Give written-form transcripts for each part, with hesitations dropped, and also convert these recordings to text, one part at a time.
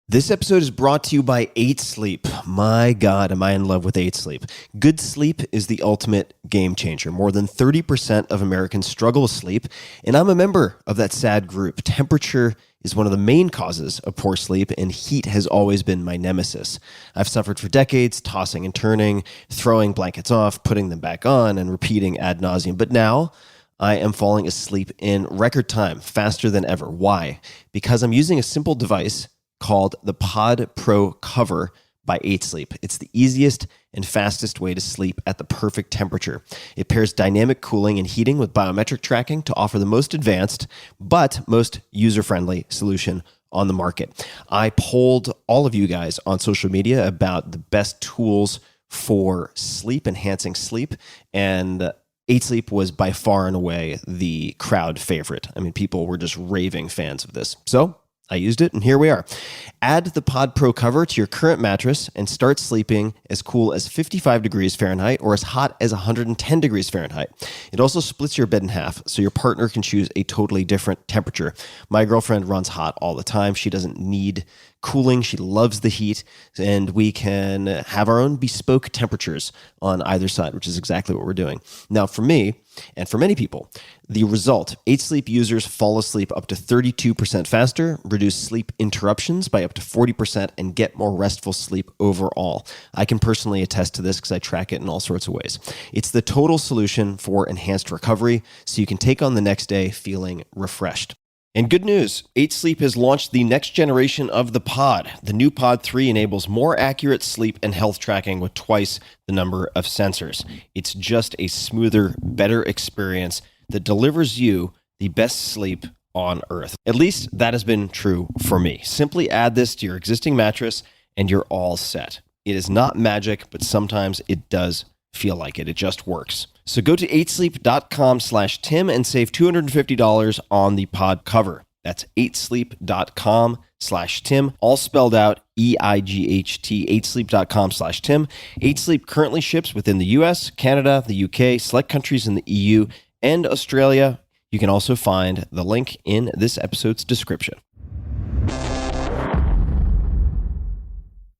This episode is brought to you by 8 Sleep. My God, am I in love with 8 Sleep. Good sleep is the ultimate game changer. More than 30% of Americans struggle with sleep, and I'm a member of that sad group. Temperature is one of the main causes of poor sleep, and heat has always been my nemesis. I've suffered for decades, tossing and turning, throwing blankets off, putting them back on, and repeating ad nauseum. But now, I am falling asleep in record time, faster than ever. Why? Because I'm using a simple device called the Pod Pro Cover by 8 Sleep. It's the easiest and fastest way to sleep at the perfect temperature. It pairs dynamic cooling and heating with biometric tracking to offer the most advanced but most user-friendly solution on the market. I polled all of you guys on social media about the best tools for sleep, enhancing sleep, and 8 Sleep was by far and away the crowd favorite. I mean, people were just raving fans of this. So I used it, and here we are. Add the Pod Pro cover to your current mattress and start sleeping as cool as 55 degrees Fahrenheit or as hot as 110 degrees Fahrenheit. It also splits your bed in half, so your partner can choose a totally different temperature. My girlfriend runs hot all the time. She doesn't need cooling. She loves the heat, and we can have our own bespoke temperatures on either side, which is exactly what we're doing. Now, for me, and for many people, the result, 8 Sleep users fall asleep up to 32% faster, reduce sleep interruptions by up to 40%, and get more restful sleep overall. I can personally attest to this because I track it in all sorts of ways. It's the total solution for enhanced recovery, so you can take on the next day feeling refreshed. And good news, 8 Sleep has launched the next generation of the Pod. The new Pod 3 enables more accurate sleep and health tracking with twice the number of sensors. It's just a smoother, better experience that delivers you the best sleep on Earth. At least that has been true for me. Simply add this to your existing mattress and you're all set. It is not magic, but sometimes it does feel like it. It just works. So go to 8sleep.com/Tim and save $250 on the pod cover. That's 8sleep.com/Tim, all spelled out EIGHT, 8sleep.com/Tim. 8 Sleep currently ships within the US, Canada, the UK, select countries in the EU, and Australia. You can also find the link in this episode's description.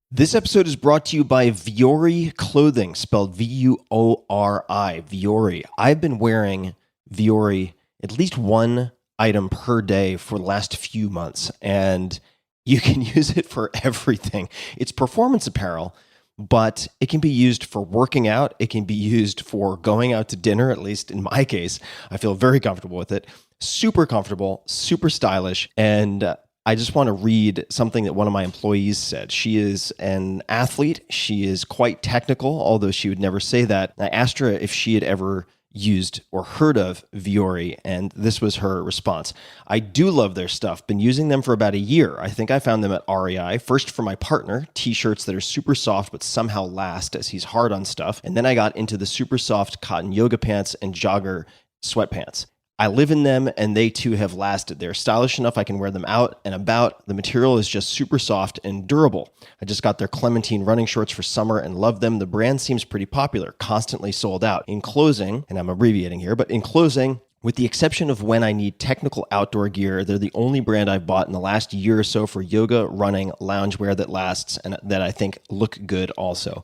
This episode is brought to you by Vuori Clothing, spelled V-U-O-R-I, Vuori. I've been wearing Vuori at least one item per day for the last few months, and you can use it for everything. It's performance apparel, but it can be used for working out. It can be used for going out to dinner, at least in my case. I feel very comfortable with it. Super comfortable, super stylish, and I just want to read something that one of my employees said. She is an athlete. She is quite technical, although she would never say that. I asked her if she had ever used or heard of Vuori, and this was her response. I do love their stuff. Been using them for about a year. I think I found them at REI. First for my partner, t-shirts that are super soft but somehow last as he's hard on stuff. And then I got into the super soft cotton yoga pants and jogger sweatpants. I live in them, and they too have lasted. They're stylish enough I can wear them out and about. The material is just super soft and durable. I just got their Clementine running shorts for summer and love them. The brand seems pretty popular, constantly sold out. In closing, and I'm abbreviating here, but in closing, with the exception of when I need technical outdoor gear, they're the only brand I've bought in the last year or so for yoga, running, loungewear that lasts and that I think look good also.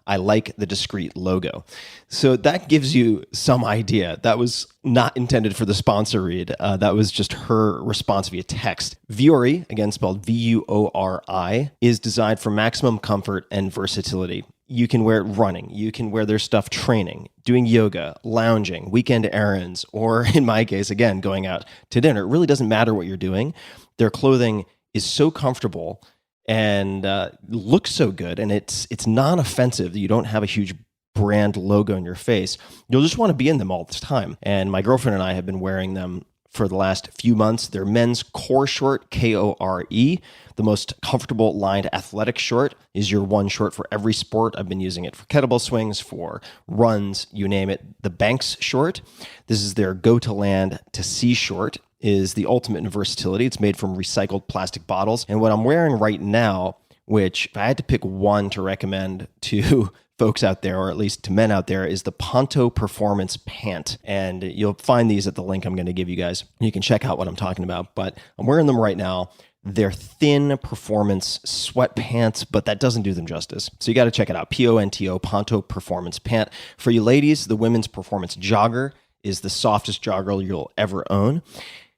I like the discreet logo. So that gives you some idea. That was not intended for the sponsor read. That was just her response via text. Vuori, again spelled V-U-O-R-I, is designed for maximum comfort and versatility. You can wear it running. You can wear their stuff training, doing yoga, lounging, weekend errands, or in my case, again, going out to dinner. It really doesn't matter what you're doing. Their clothing is so comfortable and looks so good, and it's non-offensive that you don't have a huge brand logo in your face. You'll just want to be in them all the time. And my girlfriend and I have been wearing them for the last few months. They're men's core short, K-O-R-E. The most comfortable lined athletic short is your one short for every sport. I've been using it for kettlebell swings, for runs, you name it. The Banks short, this is their go to land to sea short, is the ultimate in versatility. It's made from recycled plastic bottles. And what I'm wearing right now, which if I had to pick one to recommend to folks out there, or at least to men out there, is the Ponto Performance Pant. And you'll find these at the link I'm going to give you guys. You can check out what I'm talking about, but I'm wearing them right now. They're thin performance sweatpants, but that doesn't do them justice. So you got to check it out. Ponto, Ponto Performance Pant. For you ladies, the women's performance jogger is the softest jogger you'll ever own.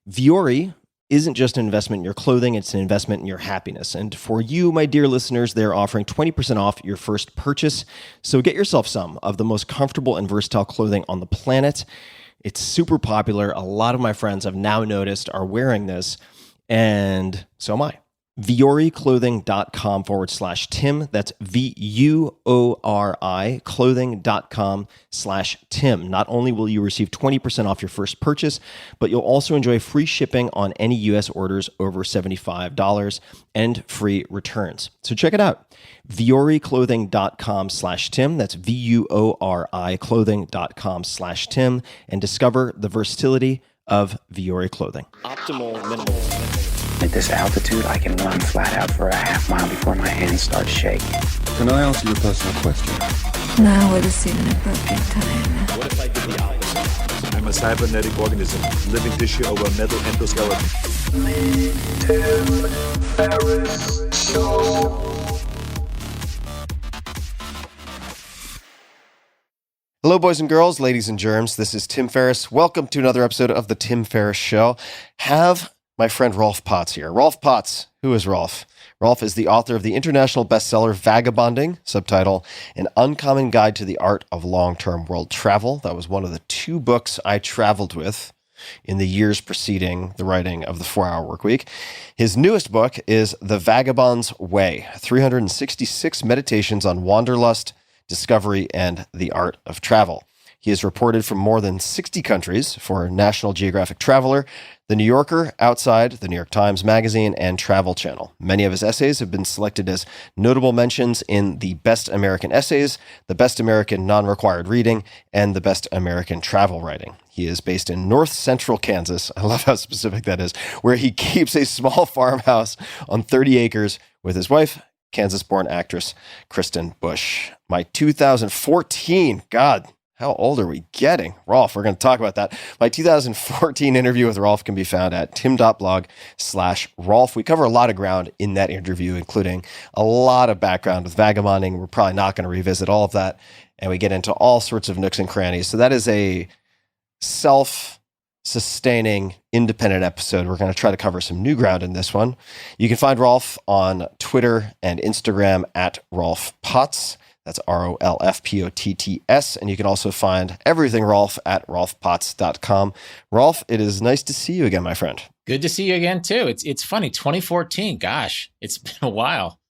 Vuori isn't just an investment in your clothing, it's an investment in your happiness. And for you, my dear listeners, they're offering 20% off your first purchase. So get yourself some of the most comfortable and versatile clothing on the planet. It's super popular. A lot of my friends I've now noticed are wearing this, and so am I. VuoriClothing.com/Tim. That's VUORI clothing.com/Tim. Not only will you receive 20% off your first purchase, but you'll also enjoy free shipping on any U.S. orders over $75 and free returns. So check it out. VuoriClothing.com/Tim. That's VUORI clothing.com/Tim, and discover the versatility of Vuori clothing. Optimal minimal. At this altitude, I can run flat out for a half mile before my hands start shaking. Can I answer your personal question? Now would seem an appropriate time. What if I did the opposite? I'm a cybernetic organism, living tissue over metal endoskeleton. Hello, boys and girls, ladies and germs. This is Tim Ferriss. Welcome to another episode of The Tim Ferriss Show. Have my friend Rolf Potts here. Rolf Potts. Who is Rolf? Rolf is the author of the international bestseller Vagabonding, subtitle, An Uncommon Guide to the Art of Long-Term World Travel. That was one of the two books I traveled with in the years preceding the writing of the 4-Hour Workweek. His newest book is The Vagabond's Way, 366 meditations on wanderlust, discovery, and the art of travel. He is reported from more than 60 countries for National Geographic Traveler, The New Yorker, Outside, The New York Times Magazine, and Travel Channel. Many of his essays have been selected as notable mentions in the Best American Essays, the Best American Non-Required Reading, and the Best American Travel Writing. He is based in North Central Kansas. I love how specific that is, where he keeps a small farmhouse on 30 acres with his wife, Kansas-born actress Kristen Bush. My 2014, God, how old are we getting? Rolf, we're going to talk about that. My 2014 interview with Rolf can be found at tim.blog/Rolf. We cover a lot of ground in that interview, including a lot of background with vagabonding. We're probably not going to revisit all of that. And we get into all sorts of nooks and crannies. So that is a self-sustaining, independent episode. We're going to try to cover some new ground in this one. You can find Rolf on Twitter and Instagram at Rolf Potts. That's ROLFPOTTS. And you can also find everything Rolf at rolfpotts.com. Rolf, it is nice to see you again, my friend. Good to see you again, too. It's funny, 2014. Gosh, it's been a while.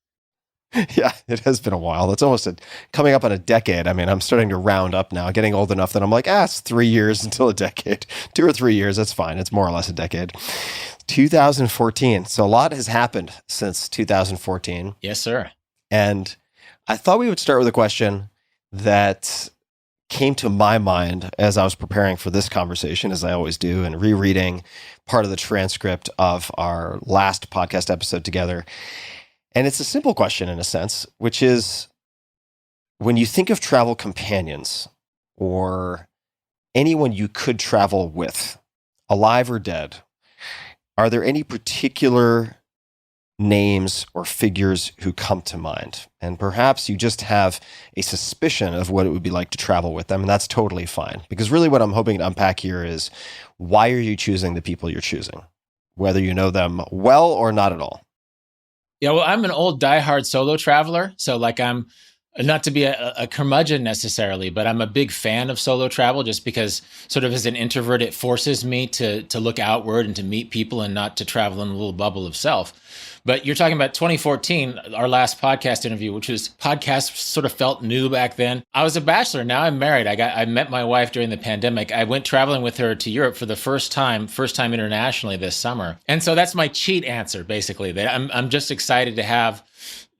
Yeah, it has been a while. It's almost coming up on a decade. I mean, I'm starting to round up now, getting old enough that I'm like, it's 3 years until a decade. 2 or 3 years, that's fine. It's more or less a decade. 2014. So a lot has happened since 2014. Yes, sir. And I thought we would start with a question that came to my mind as I was preparing for this conversation, as I always do, and rereading part of the transcript of our last podcast episode together. And it's a simple question in a sense, which is, when you think of travel companions or anyone you could travel with, alive or dead, are there any particular names or figures who come to mind? And perhaps you just have a suspicion of what it would be like to travel with them, and that's totally fine. Because really what I'm hoping to unpack here is, why are you choosing the people you're choosing? Whether you know them well or not at all. Yeah, well, I'm an old diehard solo traveler. So I'm not to be a curmudgeon necessarily, but I'm a big fan of solo travel, just because sort of as an introvert, it forces me to look outward and to meet people and not to travel in a little bubble of self. But you're talking about 2014, our last podcast interview, which was podcast sort of felt new back then. I was a bachelor. Now I'm married. I met my wife during the pandemic. I went traveling with her to Europe for the first time internationally this summer. And so that's my cheat answer, basically. That I'm just excited to have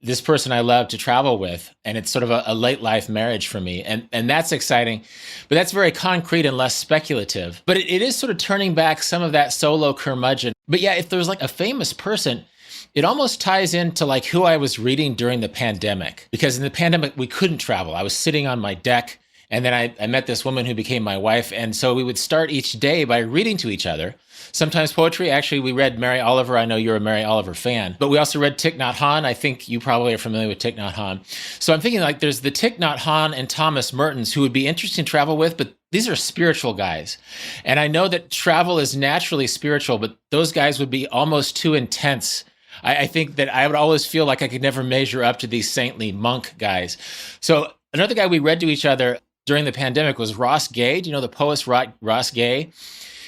this person I love to travel with. And it's sort of a late life marriage for me. And that's exciting. But that's very concrete and less speculative. But it is sort of turning back some of that solo curmudgeon. But yeah, if there's a famous person, it almost ties into who I was reading during the pandemic, because in the pandemic, we couldn't travel. I was sitting on my deck And then I met this woman who became my wife. And so we would start each day by reading to each other. Sometimes poetry. Actually, we read Mary Oliver. I know you're a Mary Oliver fan. But we also read Thich Nhat Hanh. I think you probably are familiar with Thich Nhat Hanh. So I'm thinking like there's the Thich Nhat Hanh and Thomas Mertens who would be interesting to travel with, but these are spiritual guys. And I know that travel is naturally spiritual, but those guys would be almost too intense. I think that I would always feel like I could never measure up to these saintly monk guys. So another guy we read to each other during the pandemic was Ross Gay. Do you know the poet Ross Gay?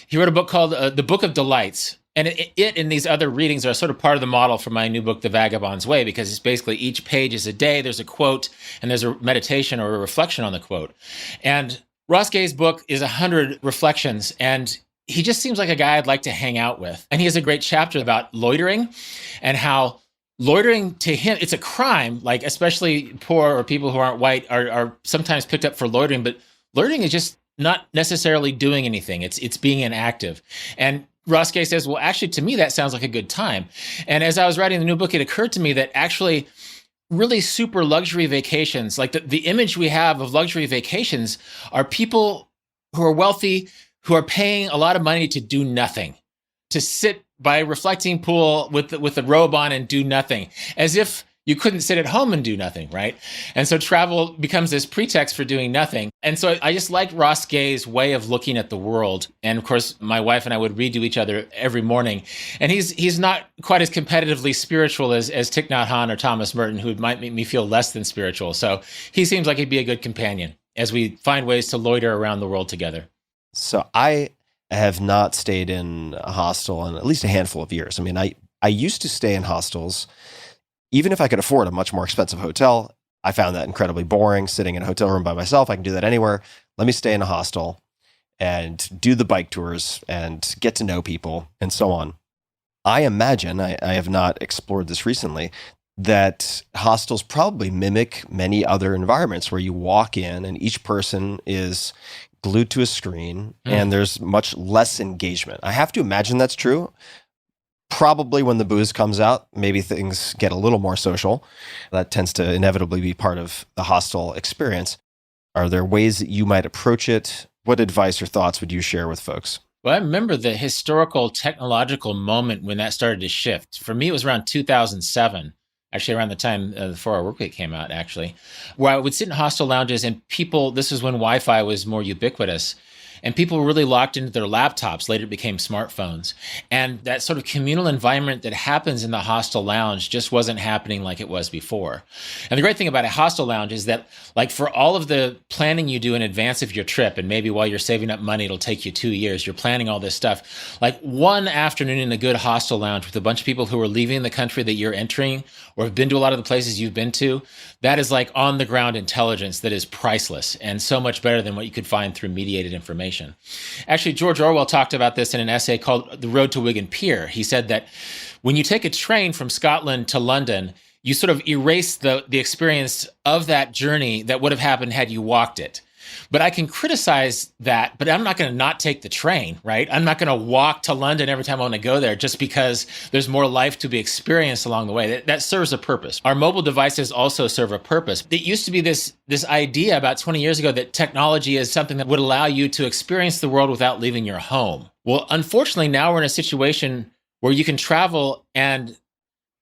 He wrote a book called The Book of Delights. And it and these other readings are sort of part of the model for my new book, The Vagabond's Way, because it's basically each page is a day, there's a quote, and there's a meditation or a reflection on the quote. And Ross Gay's book is 100 reflections, and he just seems like a guy I'd like to hang out with. And he has a great chapter about loitering and how loitering to him, it's a crime, like especially poor or people who aren't white are sometimes picked up for loitering, but loitering is just not necessarily doing anything. It's being inactive. And Ross Gay says, well, actually, to me, that sounds like a good time. And as I was writing the new book, it occurred to me that actually really super luxury vacations, like the image we have of luxury vacations are people who are wealthy, who are paying a lot of money to do nothing, to sit by a reflecting pool with the robe on and do nothing, as if you couldn't sit at home and do nothing, right? And so travel becomes this pretext for doing nothing. And so I just liked Ross Gay's way of looking at the world. And of course, my wife and I would read to each other every morning. And he's not quite as competitively spiritual as Thich Nhat Hanh or Thomas Merton, who might make me feel less than spiritual. So he seems like he'd be a good companion as we find ways to loiter around the world together. So I have not stayed in a hostel in at least a handful of years. I mean, I used to stay in hostels. Even if I could afford a much more expensive hotel, I found that incredibly boring, sitting in a hotel room by myself. I can do that anywhere. Let me stay in a hostel and do the bike tours and get to know people and so on. I imagine, I have not explored this recently, that hostels probably mimic many other environments where you walk in and each person is glued to a screen and there's much less engagement. I have to imagine that's true. Probably when the booze comes out, maybe things get a little more social. That tends to inevitably be part of the hostel experience. Are there ways that you might approach it? What advice or thoughts would you share with folks? Well, I remember the historical technological moment when that started to shift. For me, it was around 2007, actually around the time the 4-Hour Workweek came out, actually, where I would sit in hostel lounges and people, this is when Wi-Fi was more ubiquitous, and people were really locked into their laptops. Later it became smartphones. And that sort of communal environment that happens in the hostel lounge just wasn't happening like it was before. And the great thing about a hostel lounge is that, like, for all of the planning you do in advance of your trip, and maybe while you're saving up money, it'll take you 2 years, you're planning all this stuff. Like one afternoon in a good hostel lounge with a bunch of people who are leaving the country that you're entering or have been to a lot of the places you've been to, that is like on the ground intelligence that is priceless and so much better than what you could find through mediated information. Actually, George Orwell talked about this in an essay called The Road to Wigan Pier. He said that when you take a train from Scotland to London, you sort of erase the experience of that journey that would have happened had you walked it. But I can criticize that, but I'm not going to not take the train, right? I'm not going to walk to London every time I want to go there just because there's more life to be experienced along the way. That serves a purpose. Our mobile devices also serve a purpose. It used to be this idea about 20 years ago that technology is something that would allow you to experience the world without leaving your home. Well, unfortunately, now we're in a situation where you can travel and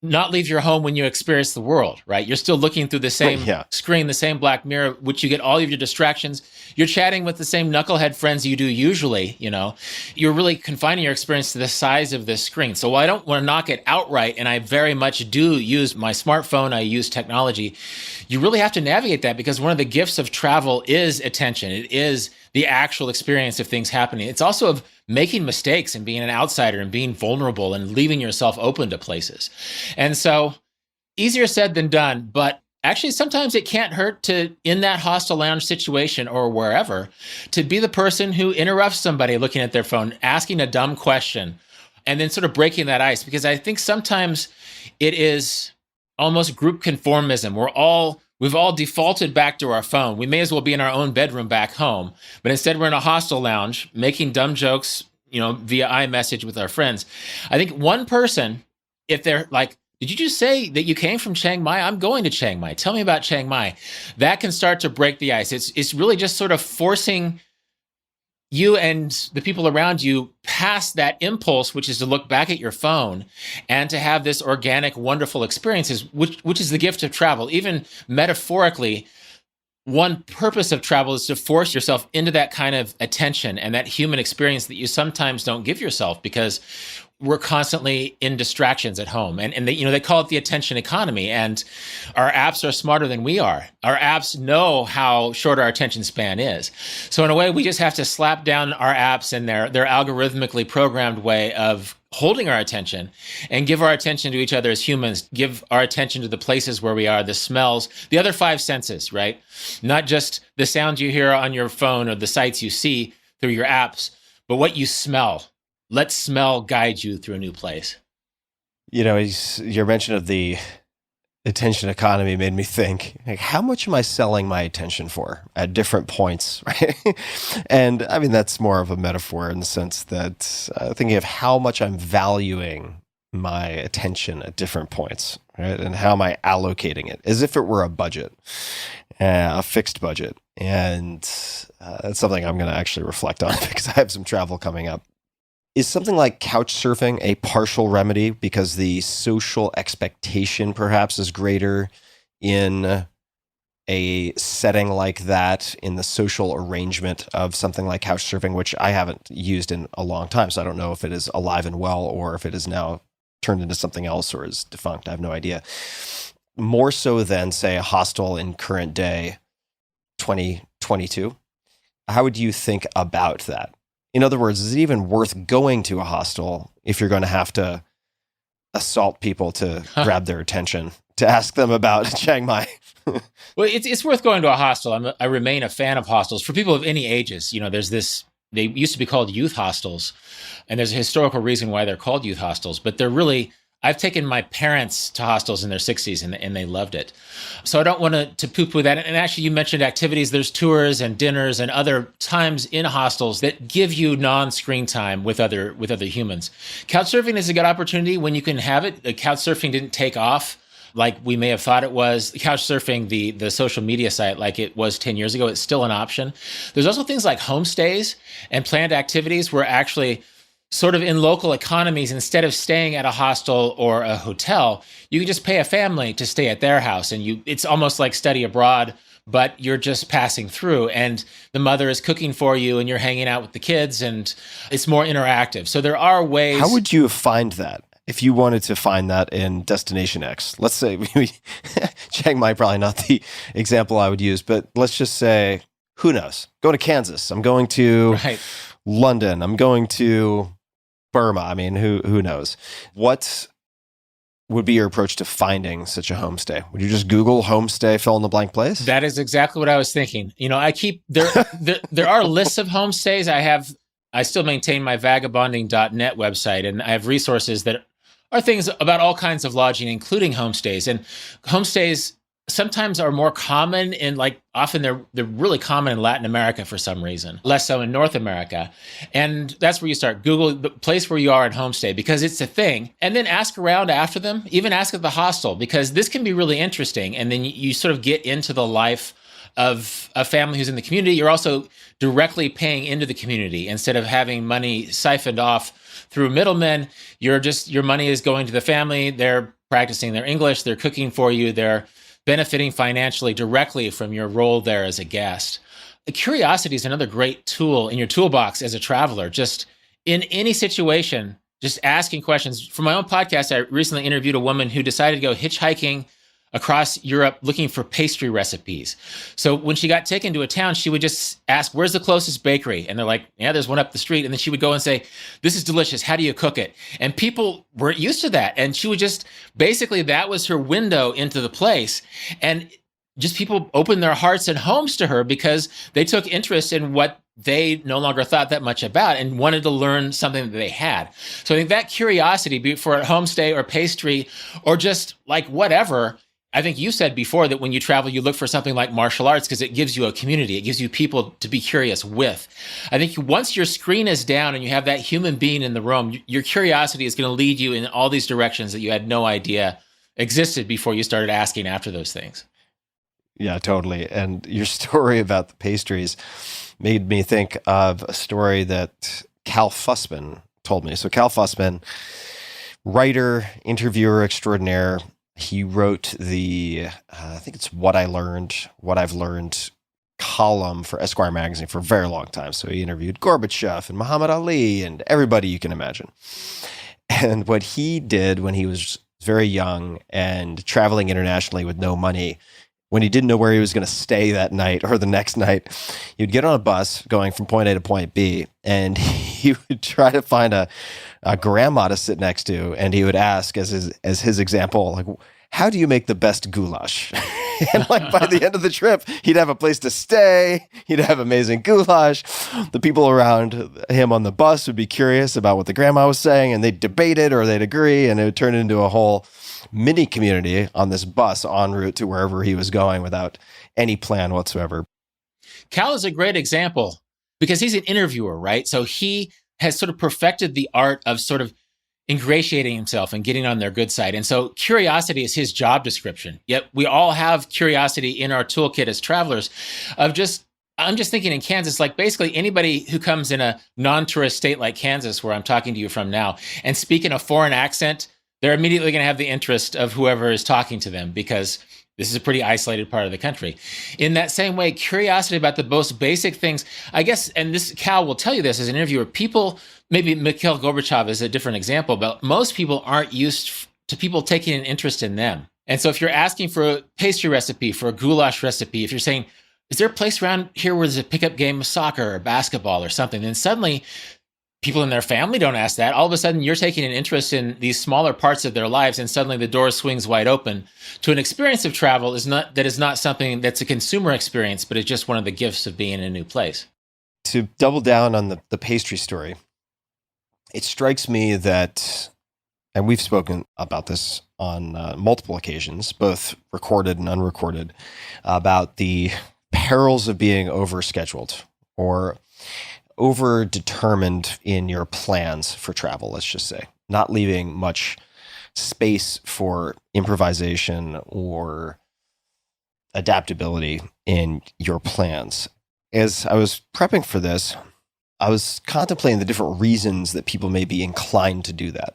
not leave your home when you experience the world, right? You're still looking through the same screen, the same black mirror, which you get all of your distractions. You're chatting with the same knucklehead friends you do usually, you know. You're really confining your experience to the size of this screen. So while I don't want to knock it outright, and I very much do use my smartphone, I use technology, you really have to navigate that because one of the gifts of travel is attention. It is the actual experience of things happening. It's also of making mistakes and being an outsider and being vulnerable and leaving yourself open to places. And so easier said than done, but actually sometimes it can't hurt to, in that hostel lounge situation or wherever, to be the person who interrupts somebody looking at their phone, asking a dumb question, and then sort of breaking that ice. Because I think sometimes it is almost group conformism. We've all defaulted back to our phone. We may as well be in our own bedroom back home, but instead we're in a hostel lounge making dumb jokes, you know, via iMessage with our friends. I think one person, if they're like did you just say that you came from Chiang Mai? I'm going to Chiang Mai. Tell me about Chiang Mai. That can start to break the ice. It's really just sort of forcing you and the people around you past that impulse, which is to look back at your phone and to have this organic, wonderful experiences, which is the gift of travel. Even metaphorically, one purpose of travel is to force yourself into that kind of attention and that human experience that you sometimes don't give yourself because we're constantly in distractions at home. And they call it the attention economy. And our apps are smarter than we are. Our apps know how short our attention span is. So in a way, we just have to slap down our apps and their algorithmically programmed way of holding our attention and give our attention to each other as humans, give our attention to the places where we are, the smells, the other five senses, right? Not just the sounds you hear on your phone or the sights you see through your apps, but what you smell. Let smell guide you through a new place. Your mention of the attention economy made me think, like, how much am I selling my attention for at different points, right? And I mean, that's more of a metaphor in the sense that thinking of how much I'm valuing my attention at different points, right? And how am I allocating it as if it were a budget, a fixed budget. And that's something I'm going to actually reflect on because I have some travel coming up. Is something like couch surfing a partial remedy because the social expectation perhaps is greater in a setting like that, in the social arrangement of something like couch surfing, which I haven't used in a long time. So I don't know if it is alive and well or if it is now turned into something else or is defunct. I have no idea. More so than, say, a hostel in current day 2022. How would you think about that? In other words, is it even worth going to a hostel if you're going to have to assault people to grab their attention, to ask them about Chiang Mai? Well, it's worth going to a hostel. I remain a fan of hostels for people of any ages. There's this, they used to be called youth hostels, and there's a historical reason why they're called youth hostels, but they're really, I've taken my parents to hostels in their 60s and they loved it. So I don't want to poo-poo that. And actually, you mentioned activities. There's tours and dinners and other times in hostels that give you non-screen time with other humans. Couchsurfing is a good opportunity when you can have it. Couchsurfing didn't take off like we may have thought it was. Couchsurfing, the social media site, like it was 10 years ago, it's still an option. There's also things like homestays and planned activities where actually sort of in local economies, instead of staying at a hostel or a hotel, you can just pay a family to stay at their house. And it's almost like study abroad, but you're just passing through and the mother is cooking for you and you're hanging out with the kids and it's more interactive. So there are ways. How would you find that? If you wanted to find that in Destination X, let's say, Chiang Mai, probably not the example I would use, but let's just say, who knows? Go to Kansas. I'm going to London. I'm going to Burma. I mean, who knows? What would be your approach to finding such a homestay? Would you just Google homestay fill in the blank place? That is exactly what I was thinking. I keep there are lists of homestays. I still maintain my vagabonding.net website, and I have resources that are things about all kinds of lodging, including homestays. And homestays sometimes are more common often they're really common in Latin America for some reason, less so in North America. And that's where you start. Google the place where you are at homestay because it's a thing. And then ask around after them, even ask at the hostel, because this can be really interesting. And then you sort of get into the life of a family who's in the community. You're also directly paying into the community instead of having money siphoned off through middlemen. Your money is going to the family. They're practicing their English. They're cooking for you. They're benefiting financially directly from your role there as a guest. Curiosity is another great tool in your toolbox as a traveler. Just in any situation, just asking questions. For my own podcast, I recently interviewed a woman who decided to go hitchhiking across Europe looking for pastry recipes. So when she got taken to a town, she would just ask, where's the closest bakery? And they're like, yeah, there's one up the street. And then she would go and say, this is delicious. How do you cook it? And people weren't used to that. And she would just, basically that was her window into the place. And just people opened their hearts and homes to her because they took interest in what they no longer thought that much about and wanted to learn something that they had. So I think that curiosity, be it for a homestay or pastry or just like whatever, I think you said before that when you travel, you look for something like martial arts because it gives you a community. It gives you people to be curious with. I think once your screen is down and you have that human being in the room, your curiosity is going to lead you in all these directions that you had no idea existed before you started asking after those things. Yeah, totally. And your story about the pastries made me think of a story that Cal Fussman told me. So Cal Fussman, writer, interviewer extraordinaire, he wrote the, I think it's What I've Learned column for Esquire magazine for a very long time. So he interviewed Gorbachev and Muhammad Ali and everybody you can imagine. And what he did when he was very young and traveling internationally with no money, when he didn't know where he was going to stay that night or the next night, he would get on a bus going from point A to point B, and he would try to find a grandma to sit next to, and he would ask as his example, like, how do you make the best goulash? And like by the end of the trip, he'd have a place to stay. He'd have amazing goulash. The people around him on the bus would be curious about what the grandma was saying, and they'd debate it or they'd agree, and it would turn into a whole mini community on this bus en route to wherever he was going without any plan whatsoever. Cal is a great example because he's an interviewer, right? So he has sort of perfected the art of sort of ingratiating himself and getting on their good side. And so curiosity is his job description. Yet we all have curiosity in our toolkit as travelers of just, I'm just thinking in Kansas, like basically anybody who comes in a non-tourist state like Kansas, where I'm talking to you from now, and speak in a foreign accent, they're immediately going to have the interest of whoever is talking to them because this is a pretty isolated part of the country. In that same way, curiosity about the most basic things, I guess, and this Cal will tell you this as an interviewer, people, maybe Mikhail Gorbachev is a different example, but most people aren't used to people taking an interest in them. And so if you're asking for a pastry recipe, for a goulash recipe, if you're saying, is there a place around here where there's a pickup game of soccer or basketball or something, then suddenly people in their family don't ask that. All of a sudden, you're taking an interest in these smaller parts of their lives, and suddenly the door swings wide open to an experience of travel is not something that's a consumer experience, but it's just one of the gifts of being in a new place. To double down on the pastry story, it strikes me that, and we've spoken about this on multiple occasions, both recorded and unrecorded, about the perils of being overscheduled or over-determined in your plans for travel, let's just say, not leaving much space for improvisation or adaptability in your plans. As I was prepping for this, I was contemplating the different reasons that people may be inclined to do that.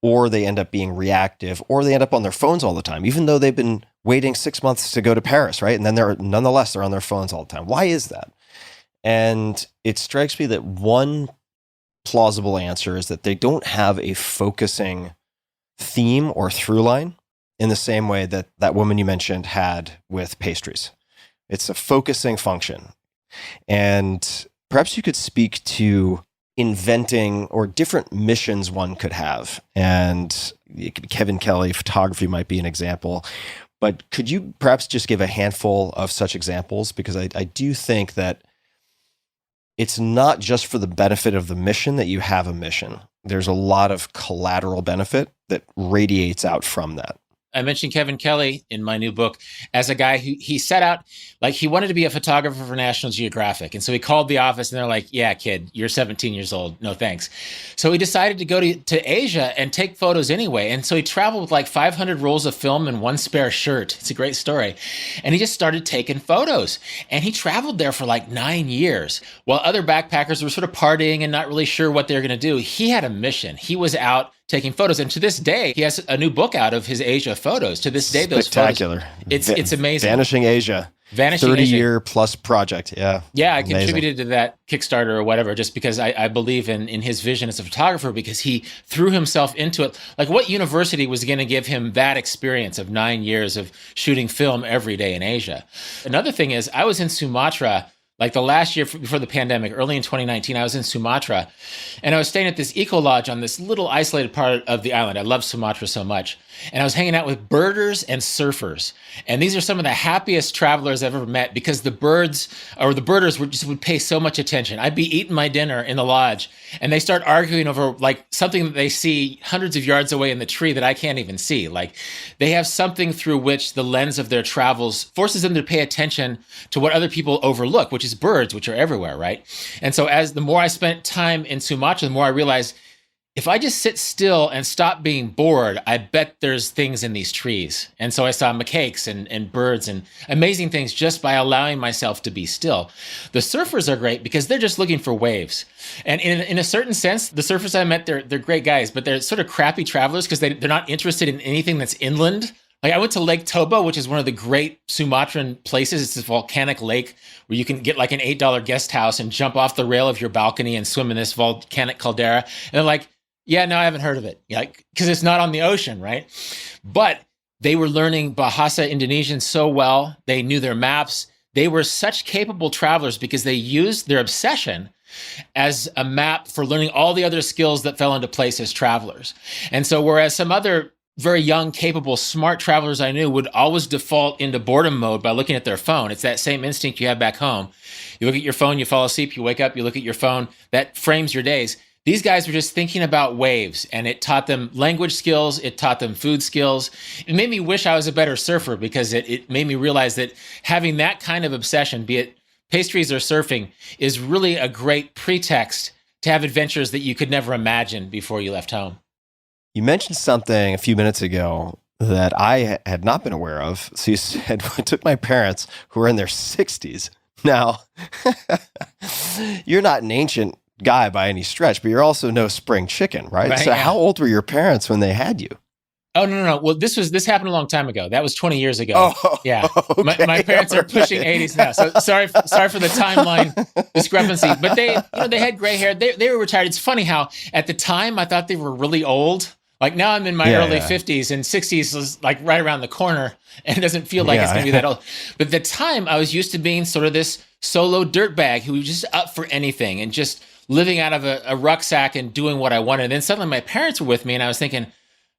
Or they end up being reactive, or they end up on their phones all the time, even though they've been waiting 6 months to go to Paris, right? And then they're on their phones all the time. Why is that? And it strikes me that one plausible answer is that they don't have a focusing theme or through line in the same way that that woman you mentioned had with pastries. It's a focusing function. And perhaps you could speak to inventing or different missions one could have. And Kevin Kelly photography might be an example. But could you perhaps just give a handful of such examples? Because I do think that it's not just for the benefit of the mission that you have a mission. There's a lot of collateral benefit that radiates out from that. I mentioned Kevin Kelly in my new book as a guy who he set out, like he wanted to be a photographer for National Geographic. And so he called the office and they're like, yeah, kid, you're 17 years old. No, thanks. So he decided to go to Asia and take photos anyway. And so he traveled with like 500 rolls of film and one spare shirt. It's a great story. And he just started taking photos. And he traveled there for like 9 years while other backpackers were sort of partying and not really sure what they were going to do. He had a mission. He was out taking photos. And to this day, he has a new book out of his Asia photos. To this day, those spectacular. Photos, it's amazing. Vanishing Asia. 30-year plus project. Yeah. Yeah, I contributed to that Kickstarter or whatever, just because I believe in his vision as a photographer, because he threw himself into it. Like, what university was going to give him that experience of 9 years of shooting film every day in Asia? Another thing is, I was in Sumatra, like the last year before the pandemic, early in 2019, I was in Sumatra, and I was staying at this eco lodge on this little isolated part of the island. I love Sumatra so much. And I was hanging out with birders and surfers. And these are some of the happiest travelers I've ever met, because the birds or the birders would pay so much attention. I'd be eating my dinner in the lodge and they start arguing over like something that they see hundreds of yards away in the tree that I can't even see. Like, they have something through which the lens of their travels forces them to pay attention to what other people overlook, which is birds, which are everywhere, right? And so as the more I spent time in Sumatra, the more I realized if I just sit still and stop being bored, I bet there's things in these trees. And so I saw macaques and birds and amazing things just by allowing myself to be still. The surfers are great because they're just looking for waves. And in a certain sense, the surfers I met, they're great guys, but they're sort of crappy travelers because they're not interested in anything that's inland. Like I went to Lake Toba, which is one of the great Sumatran places. It's this volcanic lake where you can get like an $8 guest house and jump off the rail of your balcony and swim in this volcanic caldera. And they're like, yeah, no, I haven't heard of it. Like, because it's not on the ocean, right? But they were learning Bahasa Indonesian so well. They knew their maps. They were such capable travelers because they used their obsession as a map for learning all the other skills that fell into place as travelers. And so whereas some other very young, capable, smart travelers I knew would always default into boredom mode by looking at their phone. It's that same instinct you have back home. You look at your phone, you fall asleep, you wake up, you look at your phone. That frames your days. These guys were just thinking about waves, and it taught them language skills. It taught them food skills. It made me wish I was a better surfer because it made me realize that having that kind of obsession, be it pastries or surfing, is really a great pretext to have adventures that you could never imagine before you left home. You mentioned something a few minutes ago that I had not been aware of. So you said, I took my parents who are in their 60s. Now, you're not an ancient guy by any stretch, but you're also no spring chicken, right? So how old were your parents when they had you? Oh, no. Well, this happened a long time ago. That was 20 years ago. Oh, yeah. Okay. My parents are pushing 80s now. So sorry for the timeline discrepancy, but they had gray hair. They were retired. It's funny how at the time I thought they were really old. Like now I'm in my early 50s and 60s is like right around the corner and it doesn't feel like it's going to be that old. But at the time I was used to being sort of this solo dirtbag who was just up for anything and just living out of a rucksack and doing what I wanted. And then suddenly my parents were with me and I was thinking,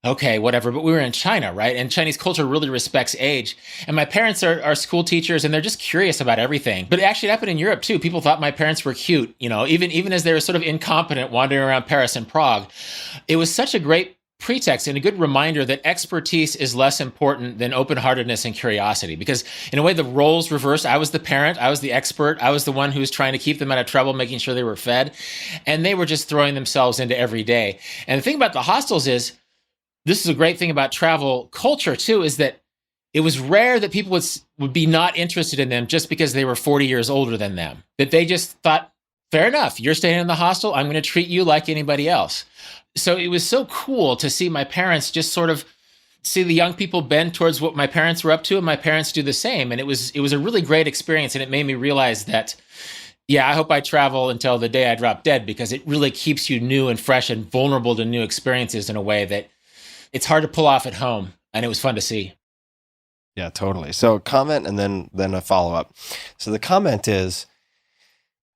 okay, whatever. But we were in China, right? And Chinese culture really respects age. And my parents are school teachers and they're just curious about everything. But it actually happened in Europe too. People thought my parents were cute, even as they were sort of incompetent wandering around Paris and Prague. It was such a great pretext and a good reminder that expertise is less important than open-heartedness and curiosity. Because in a way, the roles reversed. I was the parent. I was the expert. I was the one who was trying to keep them out of trouble, making sure they were fed. And they were just throwing themselves into every day. And the thing about the hostels is, this is a great thing about travel culture too, is that it was rare that people would be not interested in them just because they were 40 years older than them. That they just thought, fair enough, you're staying in the hostel, I'm going to treat you like anybody else. So it was so cool to see my parents just sort of see the young people bend towards what my parents were up to, and my parents do the same. And it was a really great experience, and it made me realize that, I hope I travel until the day I drop dead, because it really keeps you new and fresh and vulnerable to new experiences in a way that it's hard to pull off at home, and it was fun to see. Yeah, totally. So comment and then a follow-up. So the comment is,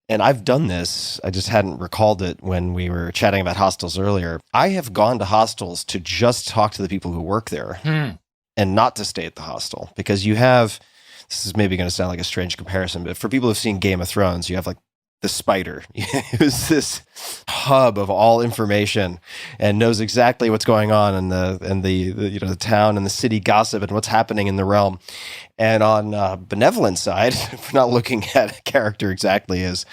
and I've done this, I just hadn't recalled it when we were chatting about hostels earlier. I have gone to hostels to just talk to the people who work there and not to stay at the hostel, because you have, this is maybe going to sound like a strange comparison, but for people who've seen Game of Thrones, you have like the spider, who's this hub of all information and knows exactly what's going on in the town and the city gossip and what's happening in the realm. And on benevolent side, if we're not looking at a character exactly as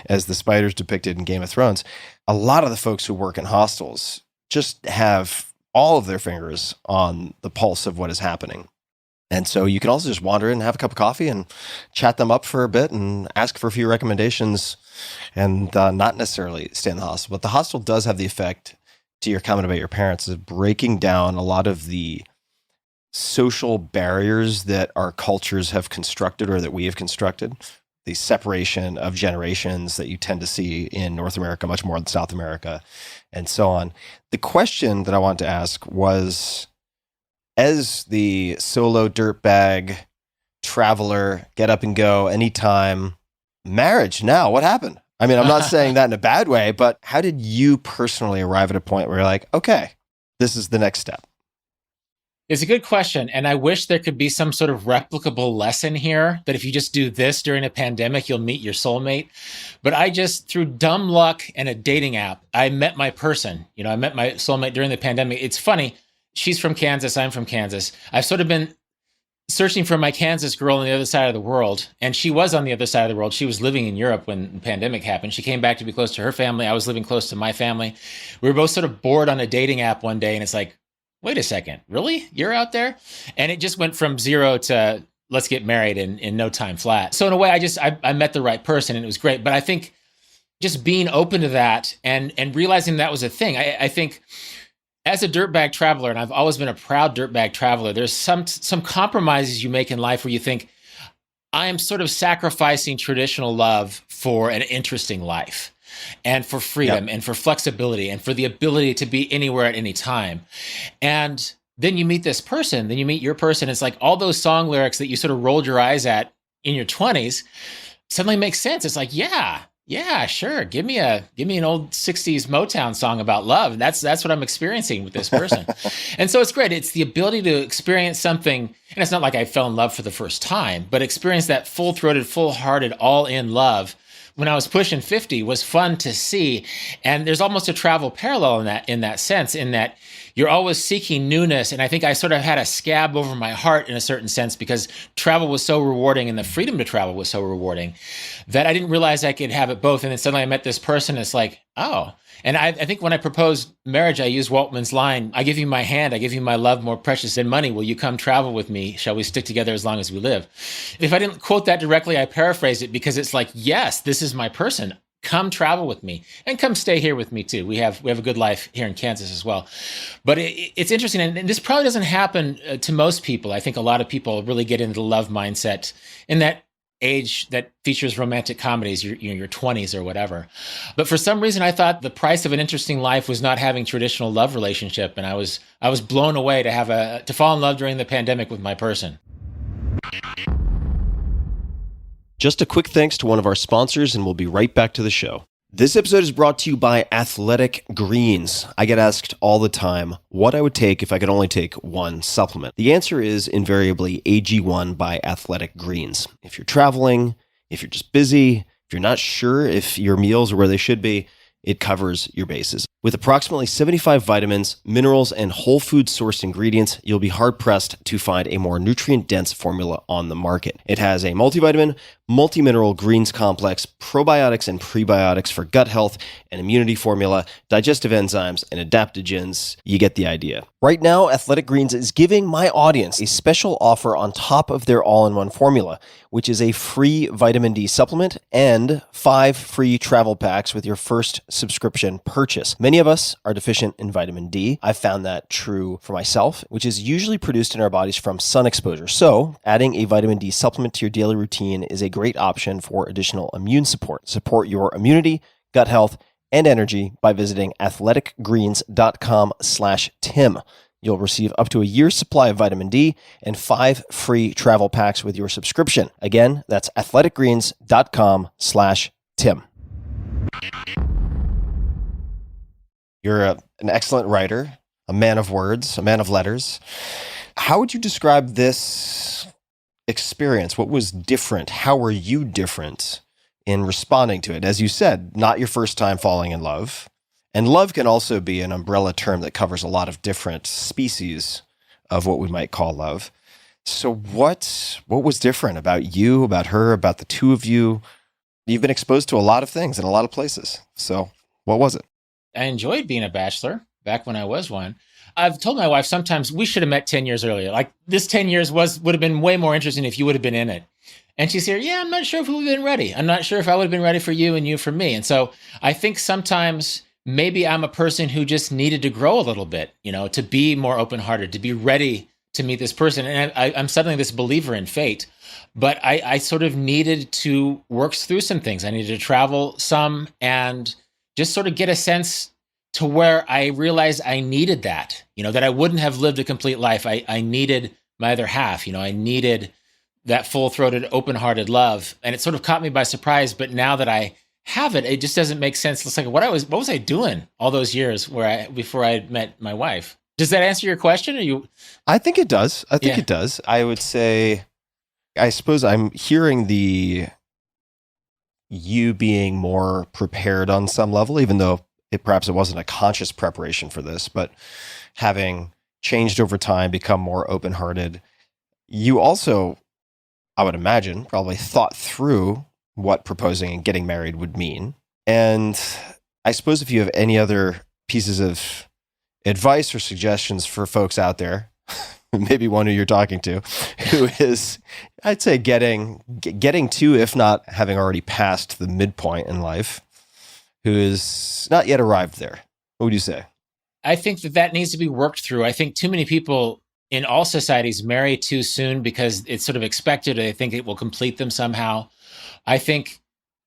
the spiders depicted in Game of Thrones, a lot of the folks who work in hostels just have all of their fingers on the pulse of what is happening. And so you can also just wander in and have a cup of coffee and chat them up for a bit and ask for a few recommendations and not necessarily stay in the hostel. But the hostel does have the effect, to your comment about your parents, of breaking down a lot of the social barriers that our cultures have constructed or that we have constructed. The separation of generations that you tend to see in North America much more than South America and so on. The question that I wanted to ask was, as the solo dirtbag traveler, get up and go anytime, marriage now, what happened? I mean, I'm not saying that in a bad way, but how did you personally arrive at a point where you're like, okay, this is the next step? It's a good question. And I wish there could be some sort of replicable lesson here that if you just do this during a pandemic, you'll meet your soulmate. But I just, through dumb luck and a dating app, I met my person. I met my soulmate during the pandemic. It's funny. She's from Kansas. I'm from Kansas. I've sort of been searching for my Kansas girl on the other side of the world. And she was on the other side of the world. She was living in Europe when the pandemic happened. She came back to be close to her family. I was living close to my family. We were both sort of bored on a dating app one day. And it's like, wait a second, really? You're out there? And it just went from 0 to let's get married in no time flat. So in a way, I met the right person and it was great. But I think just being open to that and realizing that was a thing. I think as a dirtbag traveler, and I've always been a proud dirtbag traveler, there's some compromises you make in life where you think, I am sort of sacrificing traditional love for an interesting life and for freedom and for flexibility and for the ability to be anywhere at any time. And then you meet this person, then you meet your person. It's like all those song lyrics that you sort of rolled your eyes at in your 20s suddenly make sense. It's like, yeah, sure. Give me an old 60s Motown song about love. That's what I'm experiencing with this person. And so it's great. It's the ability to experience something, and it's not like I fell in love for the first time, but experience that full-throated, full-hearted, all-in love when I was pushing 50 was fun to see. And there's almost a travel parallel in that sense, in that you're always seeking newness. And I think I sort of had a scab over my heart in a certain sense because travel was so rewarding and the freedom to travel was so rewarding that I didn't realize I could have it both. And then suddenly I met this person. It's like, oh. And I think when I proposed marriage, I used Walt Whitman's line, I give you my hand, I give you my love more precious than money. Will you come travel with me? Shall we stick together as long as we live? If I didn't quote that directly, I paraphrased it because it's like, yes, this is my person. Come travel with me and come stay here with me too. We have a good life here in Kansas as well. But it's interesting. And this probably doesn't happen to most people. I think a lot of people really get into the love mindset in that age that features romantic comedies, your 20s or whatever. But for some reason, I thought the price of an interesting life was not having traditional love relationship. And I was blown away to fall in love during the pandemic with my person. Just a quick thanks to one of our sponsors, and we'll be right back to the show. This episode is brought to you by Athletic Greens. I get asked all the time what I would take if I could only take one supplement. The answer is invariably AG1 by Athletic Greens. If you're traveling, if you're just busy, if you're not sure if your meals are where they should be, it covers your bases. With approximately 75 vitamins, minerals, and whole food sourced ingredients, you'll be hard-pressed to find a more nutrient-dense formula on the market. It has a multivitamin, multi-mineral greens complex, probiotics and prebiotics for gut health, an immunity formula, digestive enzymes, and adaptogens. You get the idea. Right now, Athletic Greens is giving my audience a special offer on top of their all-in-one formula, which is a free vitamin D supplement and 5 free travel packs with your first subscription purchase. Many of us are deficient in vitamin D. I've found that true for myself, which is usually produced in our bodies from sun exposure. So adding a vitamin D supplement to your daily routine is a great option for additional immune support. Support your immunity, gut health, and energy by visiting athleticgreens.com/Tim. You'll receive up to a year's supply of vitamin D and 5 free travel packs with your subscription. Again, that's athleticgreens.com/Tim. You're an excellent writer, a man of words, a man of letters. How would you describe this experience? What was different? How were you different in responding to it? As you said, not your first time falling in love. And love can also be an umbrella term that covers a lot of different species of what we might call love. So what was different about you, about her, about the two of you? You've been exposed to a lot of things in a lot of places. So what was it? I enjoyed being a bachelor back when I was one. I've told my wife sometimes we should have met 10 years earlier. Like this 10 years would have been way more interesting if you would have been in it. And she's here, yeah, I'm not sure if we would have been ready. I'm not sure if I would have been ready for you and you for me. And so I think sometimes maybe I'm a person who just needed to grow a little bit, to be more open-hearted, to be ready to meet this person. And I'm suddenly this believer in fate. But I sort of needed to work through some things. I needed to travel some and just sort of get a sense to where I realized I needed that, that I wouldn't have lived a complete life. I needed my other half, I needed that full-throated, open-hearted love. And it sort of caught me by surprise. But now that I have it, it just doesn't make sense. It's like, what was I doing all those years before I met my wife? Does that answer your question? I think it does. It does. I would say, I suppose I'm hearing you being more prepared on some level, even though perhaps it wasn't a conscious preparation for this, but having changed over time, become more open-hearted, You also, I would imagine, probably thought through what proposing and getting married would mean. And I suppose if you have any other pieces of advice or suggestions for folks out there, maybe one who you're talking to, who is, I'd say, getting to, if not having already passed the midpoint in life, who is not yet arrived there. What would you say? I think that needs to be worked through. I think too many people in all societies marry too soon because it's sort of expected. I think it will complete them somehow. I think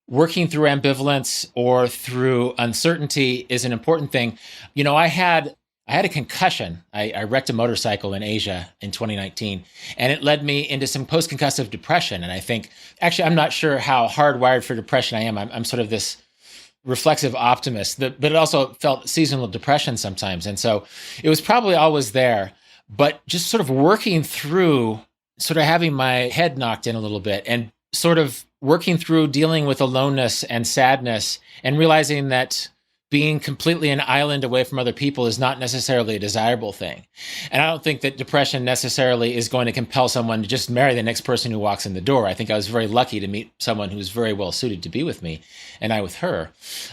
working through ambivalence or through uncertainty is an important thing. You know, I had a concussion. I wrecked a motorcycle in Asia in 2019, and it led me into some post-concussive depression. And I think, actually, I'm not sure how hardwired for depression I am. I'm sort of this reflexive optimist, but it also felt seasonal depression sometimes. And so it was probably always there. But just sort of working through, sort of having my head knocked in a little bit and sort of working through dealing with aloneness and sadness and realizing that being completely an island away from other people is not necessarily a desirable thing. And I don't think that depression necessarily is going to compel someone to just marry the next person who walks in the door. I think I was very lucky to meet someone who was very well suited to be with me, and I with her.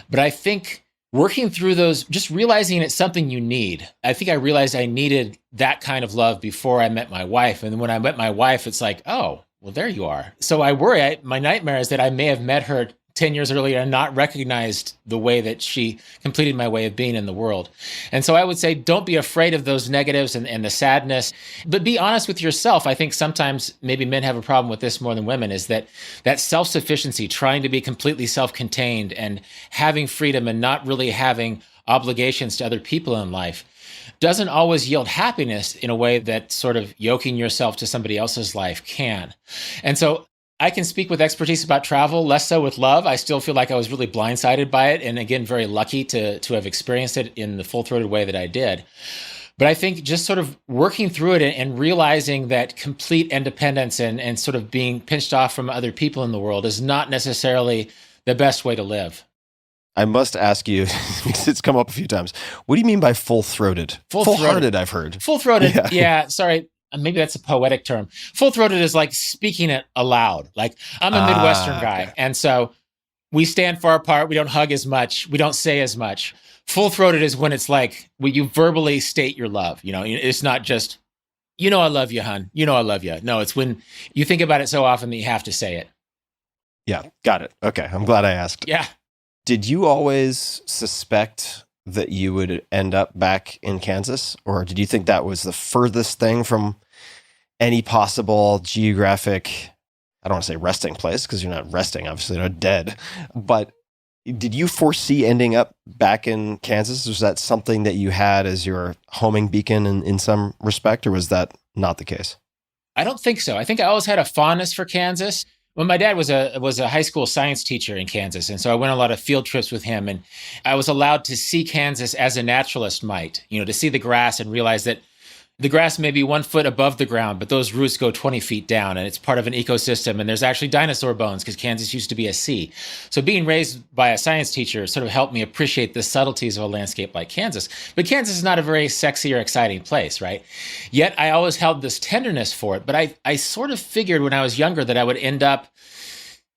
But I think working through those, just realizing it's something you need. I think I realized I needed that kind of love before I met my wife. And when I met my wife, it's like, oh, well, there you are. So I worry, my nightmare is that I may have met her 10 years earlier and not recognized the way that she completed my way of being in the world. And so I would say, don't be afraid of those negatives and the sadness, but be honest with yourself. I think sometimes maybe men have a problem with this more than women, is that self-sufficiency, trying to be completely self-contained and having freedom and not really having obligations to other people in life doesn't always yield happiness in a way that sort of yoking yourself to somebody else's life can. And so I can speak with expertise about travel, less so with love. I still feel like I was really blindsided by it. And again, very lucky to have experienced it in the full-throated way that I did. But I think just sort of working through it and realizing that complete independence and sort of being pinched off from other people in the world is not necessarily the best way to live. I must ask you, because it's come up a few times, what do you mean by full-throated? Full-hearted, I've heard. Full-throated, yeah, sorry. Maybe that's a poetic term. Full-throated is like speaking it aloud. Like, I'm a Midwestern guy, okay. And so we stand far apart. We don't hug as much. We don't say as much. Full-throated is when it's like, when you verbally state your love. You know, it's not just, you know I love you, hon. You know I love you. No, it's when you think about it so often that you have to say it. Yeah, got it. Okay, I'm glad I asked. Yeah. Did you always suspect that you would end up back in Kansas? Or did you think that was the furthest thing from any possible geographic, I don't want to say resting place, because you're not resting, obviously, you're not dead. But did you foresee ending up back in Kansas? Was that something that you had as your homing beacon in some respect, or was that not the case? I don't think so. I think I always had a fondness for Kansas. Well, my dad was a high school science teacher in Kansas, and so I went on a lot of field trips with him, and I was allowed to see Kansas as a naturalist might, to see the grass and realize that the grass may be 1 foot above the ground, but those roots go 20 feet down, and it's part of an ecosystem, and there's actually dinosaur bones because Kansas used to be a sea. So being raised by a science teacher sort of helped me appreciate the subtleties of a landscape like Kansas. But Kansas is not a very sexy or exciting place, right? Yet I always held this tenderness for it, but I sort of figured when I was younger that I would end up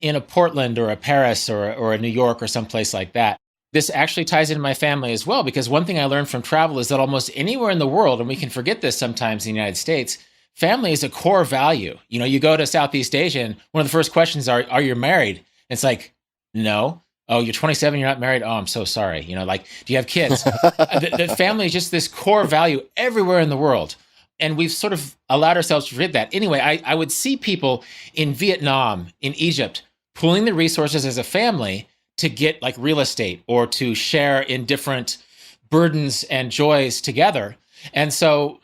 in a Portland or a Paris or a New York or someplace like that. This actually ties into my family as well, because one thing I learned from travel is that almost anywhere in the world, and we can forget this sometimes in the United States, family is a core value. You go to Southeast Asia, and one of the first questions are you married? And it's like, no. Oh, you're 27, you're not married? Oh, I'm so sorry. Do you have kids? The family is just this core value everywhere in the world. And we've sort of allowed ourselves to forget that. Anyway, I would see people in Vietnam, in Egypt, pooling the resources as a family to get like real estate or to share in different burdens and joys together. And so,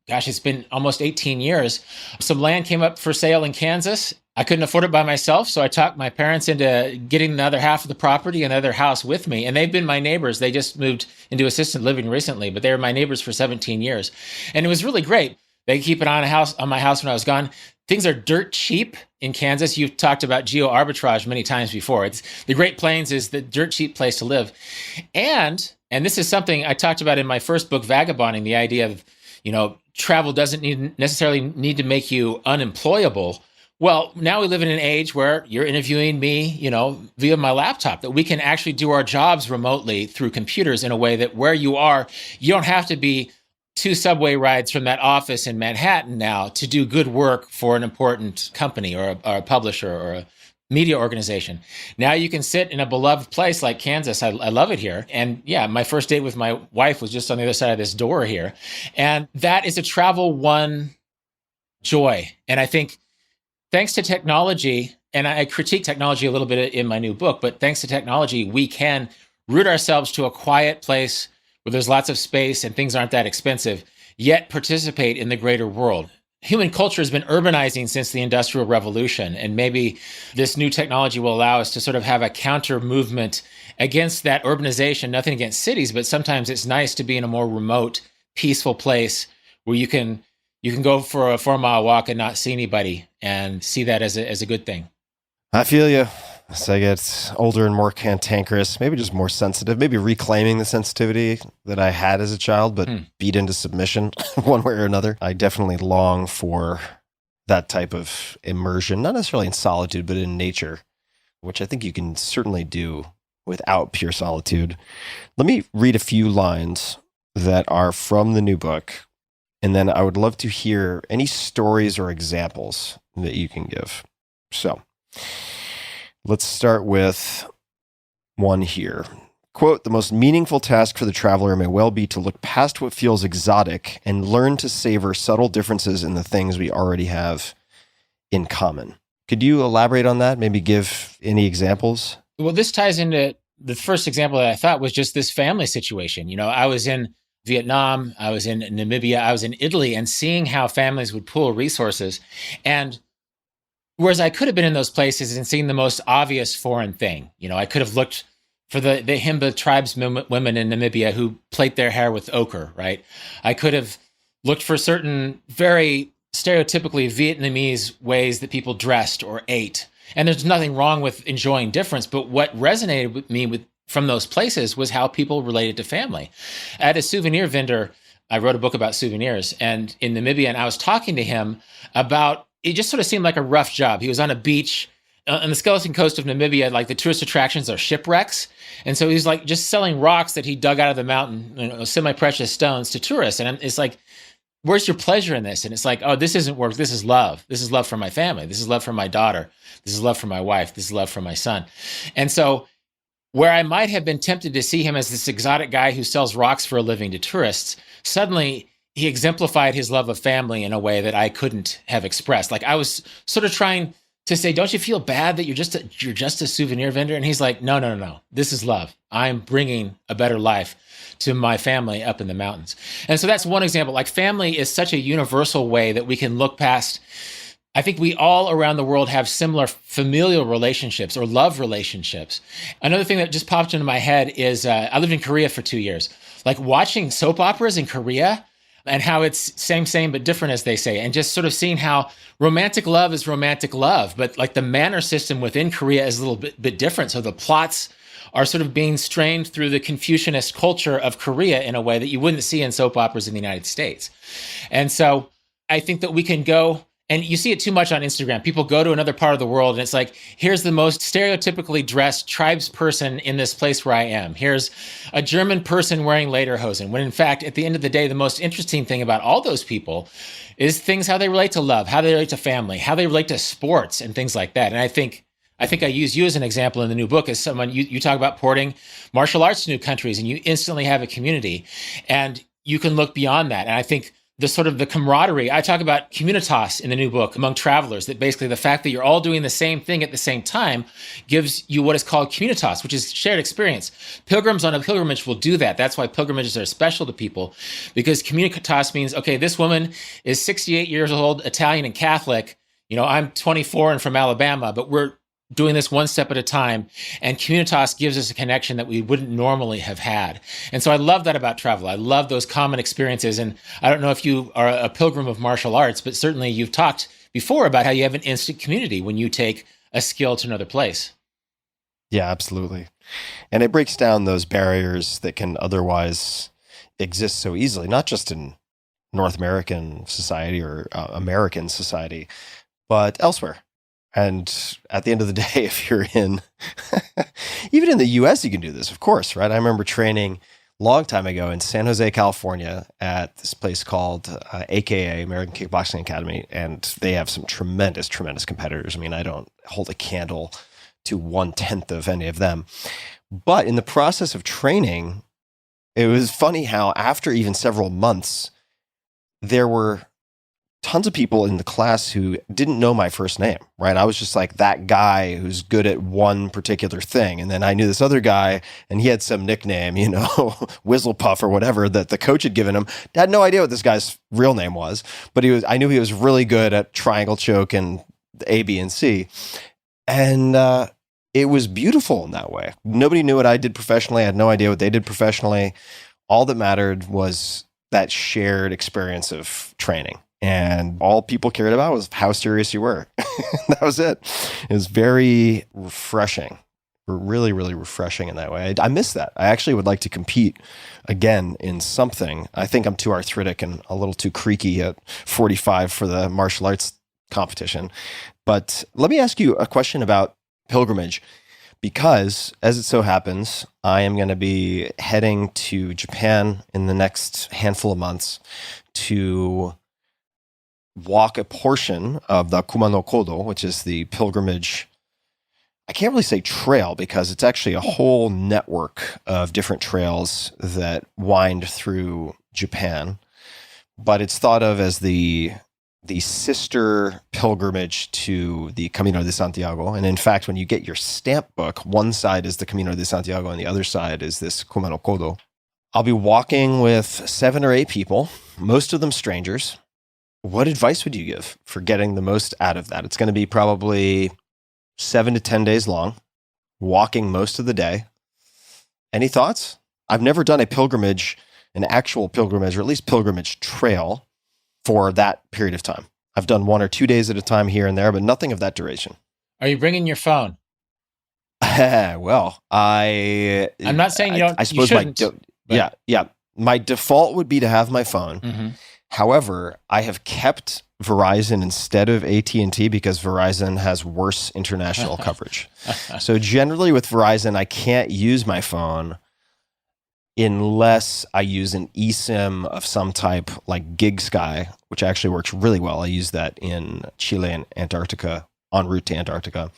gosh, it's been almost 18 years. Some land came up for sale in Kansas. I couldn't afford it by myself, so I talked my parents into getting the other half of the property and the other house with me. And they've been my neighbors. They just moved into assisted living recently, but they were my neighbors for 17 years. And it was really great. They keep an eye on my house when I was gone. Things are dirt cheap in Kansas. You've talked about geo arbitrage many times before. The Great Plains is the dirt cheap place to live. And this is something I talked about in my first book, Vagabonding, the idea of, travel doesn't necessarily need to make you unemployable. Well, now we live in an age where you're interviewing me, via my laptop, that we can actually do our jobs remotely through computers in a way that where you are, you don't have to be 2 subway rides from that office in Manhattan now to do good work for an important company or a publisher or a media organization. Now you can sit in a beloved place like Kansas. I love it here. And yeah, my first date with my wife was just on the other side of this door here. And that is a travel one joy. And I think thanks to technology, and I critique technology a little bit in my new book, but thanks to technology, we can root ourselves to a quiet place where there's lots of space and things aren't that expensive, yet participate in the greater world. Human culture has been urbanizing since the Industrial Revolution, and maybe this new technology will allow us to sort of have a counter movement against that urbanization. Nothing against cities, but sometimes it's nice to be in a more remote, peaceful place where you can go for a 4-mile walk and not see anybody and see that as a good thing. I feel you. As I get older and more cantankerous, maybe just more sensitive, maybe reclaiming the sensitivity that I had as a child, but beat into submission one way or another. I definitely long for that type of immersion, not necessarily in solitude, but in nature, which I think you can certainly do without pure solitude. Let me read a few lines that are from the new book, and then I would love to hear any stories or examples that you can give. So, let's start with one here. Quote, "The most meaningful task for the traveler may well be to look past what feels exotic and learn to savor subtle differences in the things we already have in common." Could you elaborate on that? Maybe give any examples? Well, this ties into the first example that I thought was just this family situation. I was in Vietnam, I was in Namibia, I was in Italy, and seeing how families would pool resources. And whereas I could have been in those places and seen the most obvious foreign thing. I could have looked for the Himba tribeswomen in Namibia who plait their hair with ochre, right? I could have looked for certain very stereotypically Vietnamese ways that people dressed or ate. And there's nothing wrong with enjoying difference, but what resonated with me from those places was how people related to family. At a souvenir vendor, I wrote a book about souvenirs, and in Namibia, and I was talking to him about, it just sort of seemed like a rough job. He was on a beach on the skeleton coast of Namibia, like the tourist attractions are shipwrecks. And so he's like just selling rocks that he dug out of the mountain, semi-precious stones to tourists. And it's like, where's your pleasure in this? And it's like, oh, this isn't work. This is love. This is love for my family. This is love for my daughter. This is love for my wife. This is love for my son. And so where I might have been tempted to see him as this exotic guy who sells rocks for a living to tourists, suddenly he exemplified his love of family in a way that I couldn't have expressed. Like I was sort of trying to say, don't you feel bad that you're just a souvenir vendor? And he's like, no. This is love. I'm bringing a better life to my family up in the mountains. And so that's one example. Like family is such a universal way that we can look past. I think we all around the world have similar familial relationships or love relationships. Another thing that just popped into my head is I lived in Korea for 2 years. Like watching soap operas in Korea and how it's same, but different, as they say, and just sort of seeing how romantic love is romantic love, but like the manner system within Korea is a little bit different. So the plots are sort of being strained through the Confucianist culture of Korea in a way that you wouldn't see in soap operas in the United States. And so I think that we can go, and you see it too much on Instagram. People go to another part of the world and it's like, here's the most stereotypically dressed tribes person in this place where I am. Here's a German person wearing lederhosen. When in fact, at the end of the day, the most interesting thing about all those people is things, how they relate to love, how they relate to family, how they relate to sports and things like that. And I think I use you as an example in the new book as someone, you talk about porting martial arts to new countries and you instantly have a community and you can look beyond that. And I think the sort of the camaraderie, I talk about communitas in the new book among travelers, that basically the fact that you're all doing the same thing at the same time gives you what is called communitas, which is shared experience. Pilgrims on a pilgrimage will do that. That's why pilgrimages are special to people, because communitas means, okay, this woman is 68 years old, Italian and Catholic. I'm 24 and from Alabama, but we're doing this one step at a time. And communitas gives us a connection that we wouldn't normally have had. And so I love that about travel. I love those common experiences. And I don't know if you are a pilgrim of martial arts, but certainly you've talked before about how you have an instant community when you take a skill to another place. Yeah, absolutely. And it breaks down those barriers that can otherwise exist so easily, not just in North American society or American society, but elsewhere. And at the end of the day, if you're in, even in the US, you can do this, of course, right? I remember training a long time ago in San Jose, California at this place called AKA, American Kickboxing Academy. And they have some tremendous, tremendous competitors. I mean, I don't hold a candle to 1/10 of any of them. But in the process of training, it was funny how after even several months, there were tons of people in the class who didn't know my first name, right? I was just like that guy who's good at one particular thing. And then I knew this other guy and he had some nickname, you know, Whistlepuff or whatever that the coach had given him. I had no idea what this guy's real name was, but I knew he was really good at triangle choke and A, B, and C. And it was beautiful in that way. Nobody knew what I did professionally. I had no idea what they did professionally. All that mattered was that shared experience of training. And all people cared about was how serious you were. That was it. It was very refreshing, really, really refreshing in that way. I miss that. I actually would like to compete again in something. I think I'm too arthritic and a little too creaky at 45 for the martial arts competition. But let me ask you a question about pilgrimage, because as it so happens, I am going to be heading to Japan in the next handful of months to walk a portion of the Kuma no Kodo, which is the pilgrimage. I can't really say trail because it's actually a whole network of different trails that wind through Japan, but it's thought of as the sister pilgrimage to the Camino de Santiago. And in fact, when you get your stamp book, one side is the Camino de Santiago and the other side is this Kuma no Kodo. I'll be walking with 7 or 8 people, most of them strangers. What advice would you give for getting the most out of that? It's going to be probably 7 to 10 days long, walking most of the day. Any thoughts? I've never done a pilgrimage, an actual pilgrimage, or at least pilgrimage trail for that period of time. I've done 1 or 2 days at a time here and there, but nothing of that duration. Are you bringing your phone? Well, I'm not saying you don't. I suppose you shouldn't, yeah. My default would be to have my phone. Mm-hmm. However, I have kept Verizon instead of AT&T because Verizon has worse international coverage. So generally with Verizon, I can't use my phone unless I use an eSIM of some type like GigSky, which actually works really well. I use that in Chile and Antarctica, en route to Antarctica.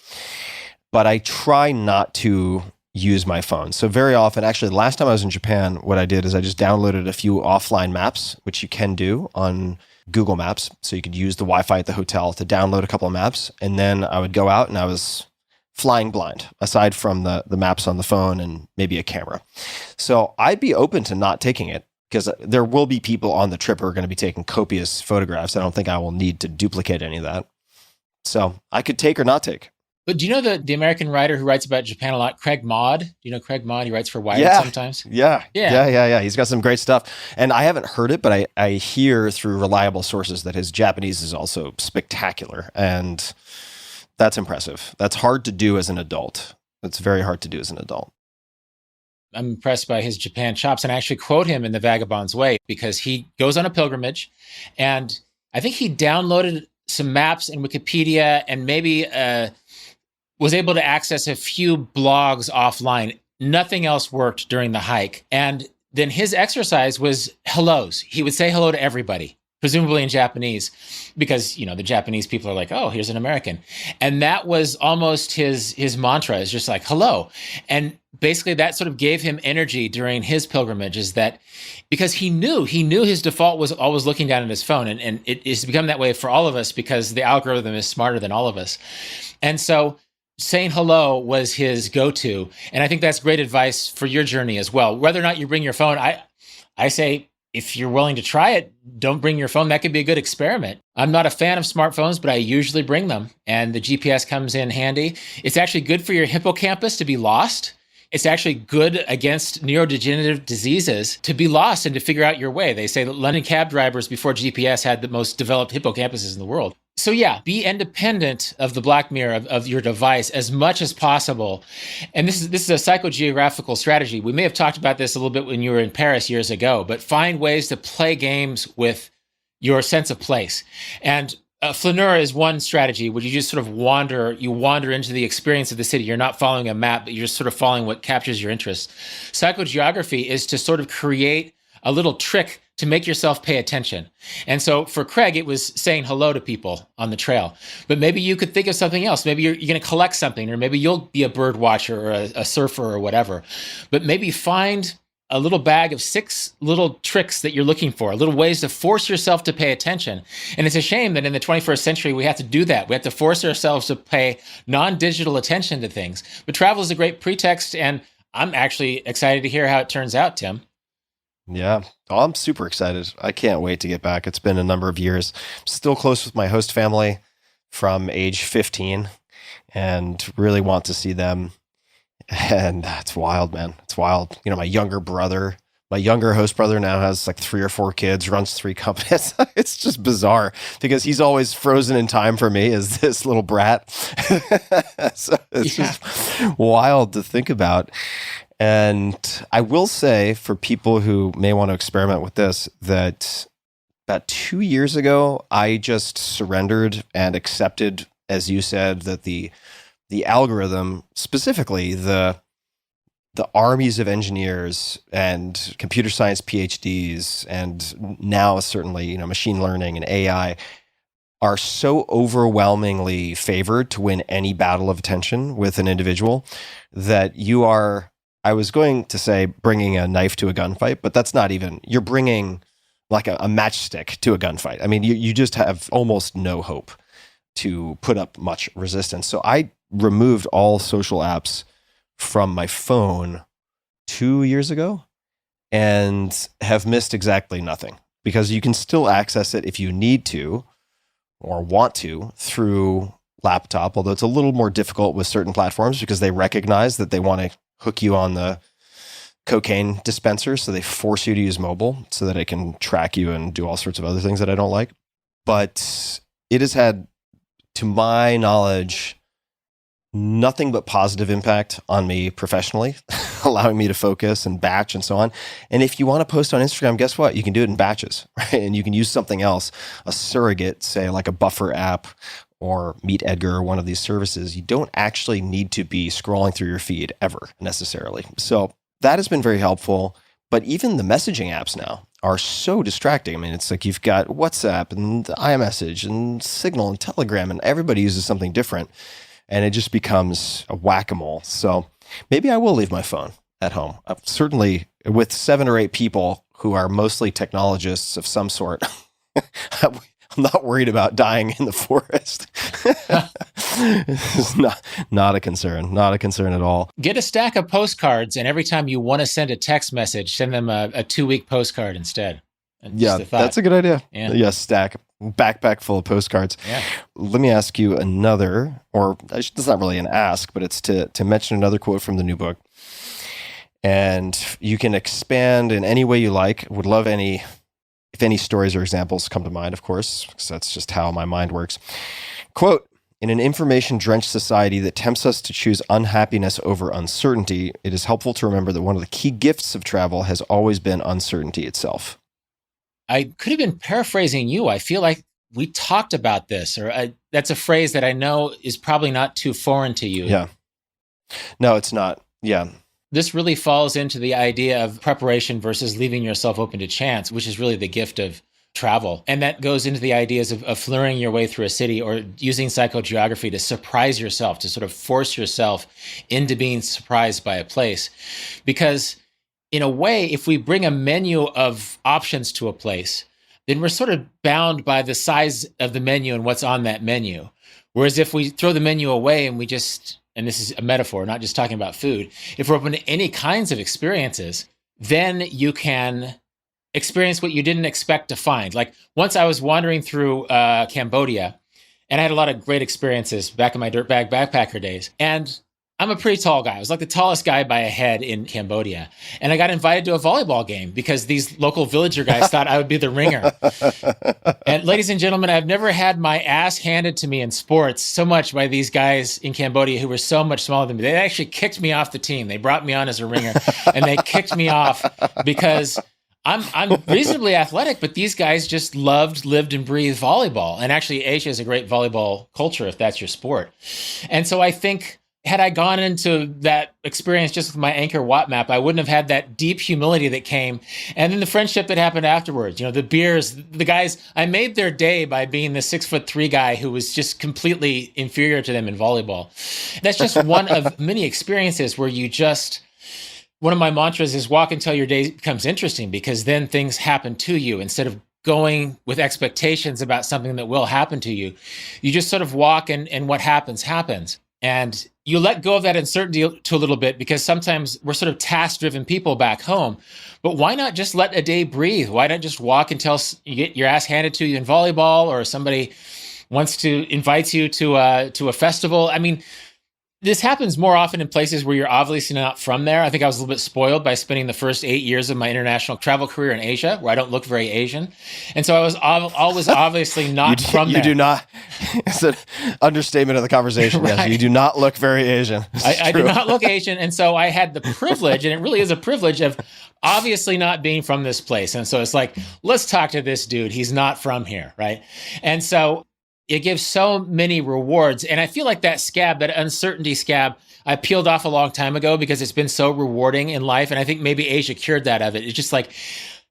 But I try not to use my phone. So very often, actually, the last time I was in Japan, what I did is I just downloaded a few offline maps, which you can do on Google Maps. So you could use the Wi-Fi at the hotel to download a couple of maps. And then I would go out and I was flying blind, aside from the maps on the phone and maybe a camera. So I'd be open to not taking it because there will be people on the trip who are going to be taking copious photographs. I don't think I will need to duplicate any of that. So I could take or not take. But do you know the American writer who writes about Japan a lot, Craig Maud? Do you know Craig Maud? He writes for Wired sometimes. Yeah. He's got some great stuff. And I haven't heard it, but I hear through reliable sources that his Japanese is also spectacular. And that's impressive. That's hard to do as an adult. It's very hard to do as an adult. I'm impressed by his Japan chops. And I actually quote him in The Vagabond's Way because he goes on a pilgrimage. And I think he downloaded some maps in Wikipedia and maybe was able to access a few blogs offline. Nothing else worked during the hike. And then his exercise was hellos. He would say hello to everybody, presumably in Japanese, because, you know, the Japanese people are like, oh, here's an American. And that was almost his mantra, is just like, hello. And basically that sort of gave him energy during his pilgrimage, is that because he knew his default was always looking down at his phone. And it has become that way for all of us because the algorithm is smarter than all of us. And so saying hello was his go-to. And I think that's great advice for your journey as well. Whether or not you bring your phone, I say, if you're willing to try it, don't bring your phone. That could be a good experiment. I'm not a fan of smartphones, but I usually bring them. And the GPS comes in handy. It's actually good for your hippocampus to be lost. It's actually good against neurodegenerative diseases to be lost and to figure out your way. They say that London cab drivers before GPS had the most developed hippocampuses in the world. So yeah, be independent of the black mirror of your device as much as possible. And this is a psychogeographical strategy. We may have talked about this a little bit when you were in Paris years ago, but find ways to play games with your sense of place. And flaneur is one strategy where you just sort of wander into the experience of the city. You're not following a map, but you're just sort of following what captures your interest. Psychogeography is to sort of create a little trick to make yourself pay attention. And so for Craig, it was saying hello to people on the trail. But maybe you could think of something else. Maybe you're going to collect something, or maybe you'll be a bird watcher or a surfer or whatever. But maybe find a little bag of 6 little tricks that you're looking for, little ways to force yourself to pay attention. And it's a shame that in the 21st century, we have to do that. We have to force ourselves to pay non-digital attention to things. But travel is a great pretext, and I'm actually excited to hear how it turns out, Tim. Yeah. Oh, I'm super excited. I can't wait to get back. It's been a number of years. Still close with my host family from age 15 and really want to see them. And it's wild, man. It's wild. You know, my younger host brother now has like 3 or 4 kids, runs 3 companies. It's just bizarre because he's always frozen in time for me as this little brat. So it's just wild to think about. And I will say for people who may want to experiment with this, that about 2 years ago, I just surrendered and accepted, as you said, that the algorithm, specifically the armies of engineers and computer science PhDs, and now certainly, you know, machine learning and AI, are so overwhelmingly favored to win any battle of attention with an individual that you are, I was going to say, bringing a knife to a gunfight, but that's not even, you're bringing like a matchstick to a gunfight. I mean, you just have almost no hope to put up much resistance. So I removed all social apps from my phone 2 years ago and have missed exactly nothing, because you can still access it if you need to or want to through laptop, although it's a little more difficult with certain platforms because they recognize that they want to hook you on the cocaine dispenser. So they force you to use mobile so that it can track you and do all sorts of other things that I don't like. But it has had, to my knowledge, nothing but positive impact on me professionally, allowing me to focus and batch and so on. And if you want to post on Instagram, guess what? You can do it in batches, right? And you can use something else, a surrogate, say like a buffer app or Meet Edgar or one of these services. You don't actually need to be scrolling through your feed ever necessarily. So that has been very helpful. But even the messaging apps now are so distracting. I mean, it's like you've got WhatsApp and iMessage and Signal and Telegram, and everybody uses something different. And it just becomes a whack-a-mole. So maybe I will leave my phone at home. Certainly with 7 or 8 people who are mostly technologists of some sort, I'm not worried about dying in the forest. It's not a concern. Not a concern at all. Get a stack of postcards, and every time you want to send a text message, send them a 2-week postcard instead. Yeah, that's a good idea. Yeah, stack. Backpack full of postcards. Yeah. Let me ask you another, or it's not really an ask, but it's to mention another quote from the new book. And you can expand in any way you like. Would love if any stories or examples come to mind, of course, because that's just how my mind works. Quote, "In an information-drenched society that tempts us to choose unhappiness over uncertainty, it is helpful to remember that one of the key gifts of travel has always been uncertainty itself." I could have been paraphrasing you. I feel like we talked about this, or that's a phrase that I know is probably not too foreign to you. Yeah. No, it's not. Yeah. This really falls into the idea of preparation versus leaving yourself open to chance, which is really the gift of travel. And that goes into the ideas of flurrying your way through a city, or using psychogeography to surprise yourself, to sort of force yourself into being surprised by a place. Because in a way, if we bring a menu of options to a place, then we're sort of bound by the size of the menu and what's on that menu. Whereas if we throw the menu away and we just, and this is a metaphor, not just talking about food, if we're open to any kinds of experiences, then you can experience what you didn't expect to find. Like once I was wandering through Cambodia, and I had a lot of great experiences back in my dirtbag backpacker days. And I'm a pretty tall guy. I was like the tallest guy by a head in Cambodia. And I got invited to a volleyball game because these local villager guys thought I would be the ringer. And ladies and gentlemen, I've never had my ass handed to me in sports so much by these guys in Cambodia who were so much smaller than me. They actually kicked me off the team. They brought me on as a ringer, and they kicked me off because I'm reasonably athletic, but these guys just lived, and breathed volleyball. And actually, Asia is a great volleyball culture if that's your sport. And so I think had I gone into that experience just with my Anchor Watt map, I wouldn't have had that deep humility that came. And then the friendship that happened afterwards, the beers, the guys, I made their day by being the 6'3" guy who was just completely inferior to them in volleyball. That's just one of many experiences where one of my mantras is walk until your day becomes interesting, because then things happen to you instead of going with expectations about something that will happen to you. You just sort of walk and what happens. And you let go of that uncertainty to a little bit, because sometimes we're sort of task-driven people back home. But why not just let a day breathe? Why not just walk until you get your ass handed to you in volleyball, or somebody invites you to a festival? I mean, this happens more often in places where you're obviously not from there. I think I was a little bit spoiled by spending the first 8 years of my international travel career in Asia, where I don't look very Asian. And so I was always obviously not from there. You do not. It's an understatement of the conversation. Right. Yes, you do not look very Asian. I do not look Asian. And so I had the privilege, and it really is a privilege, of obviously not being from this place. And so it's like, let's talk to this dude. He's not from here, right? And so it gives so many rewards. And I feel like that uncertainty scab, I peeled off a long time ago because it's been so rewarding in life. And I think maybe Asia cured that of it. It's just like,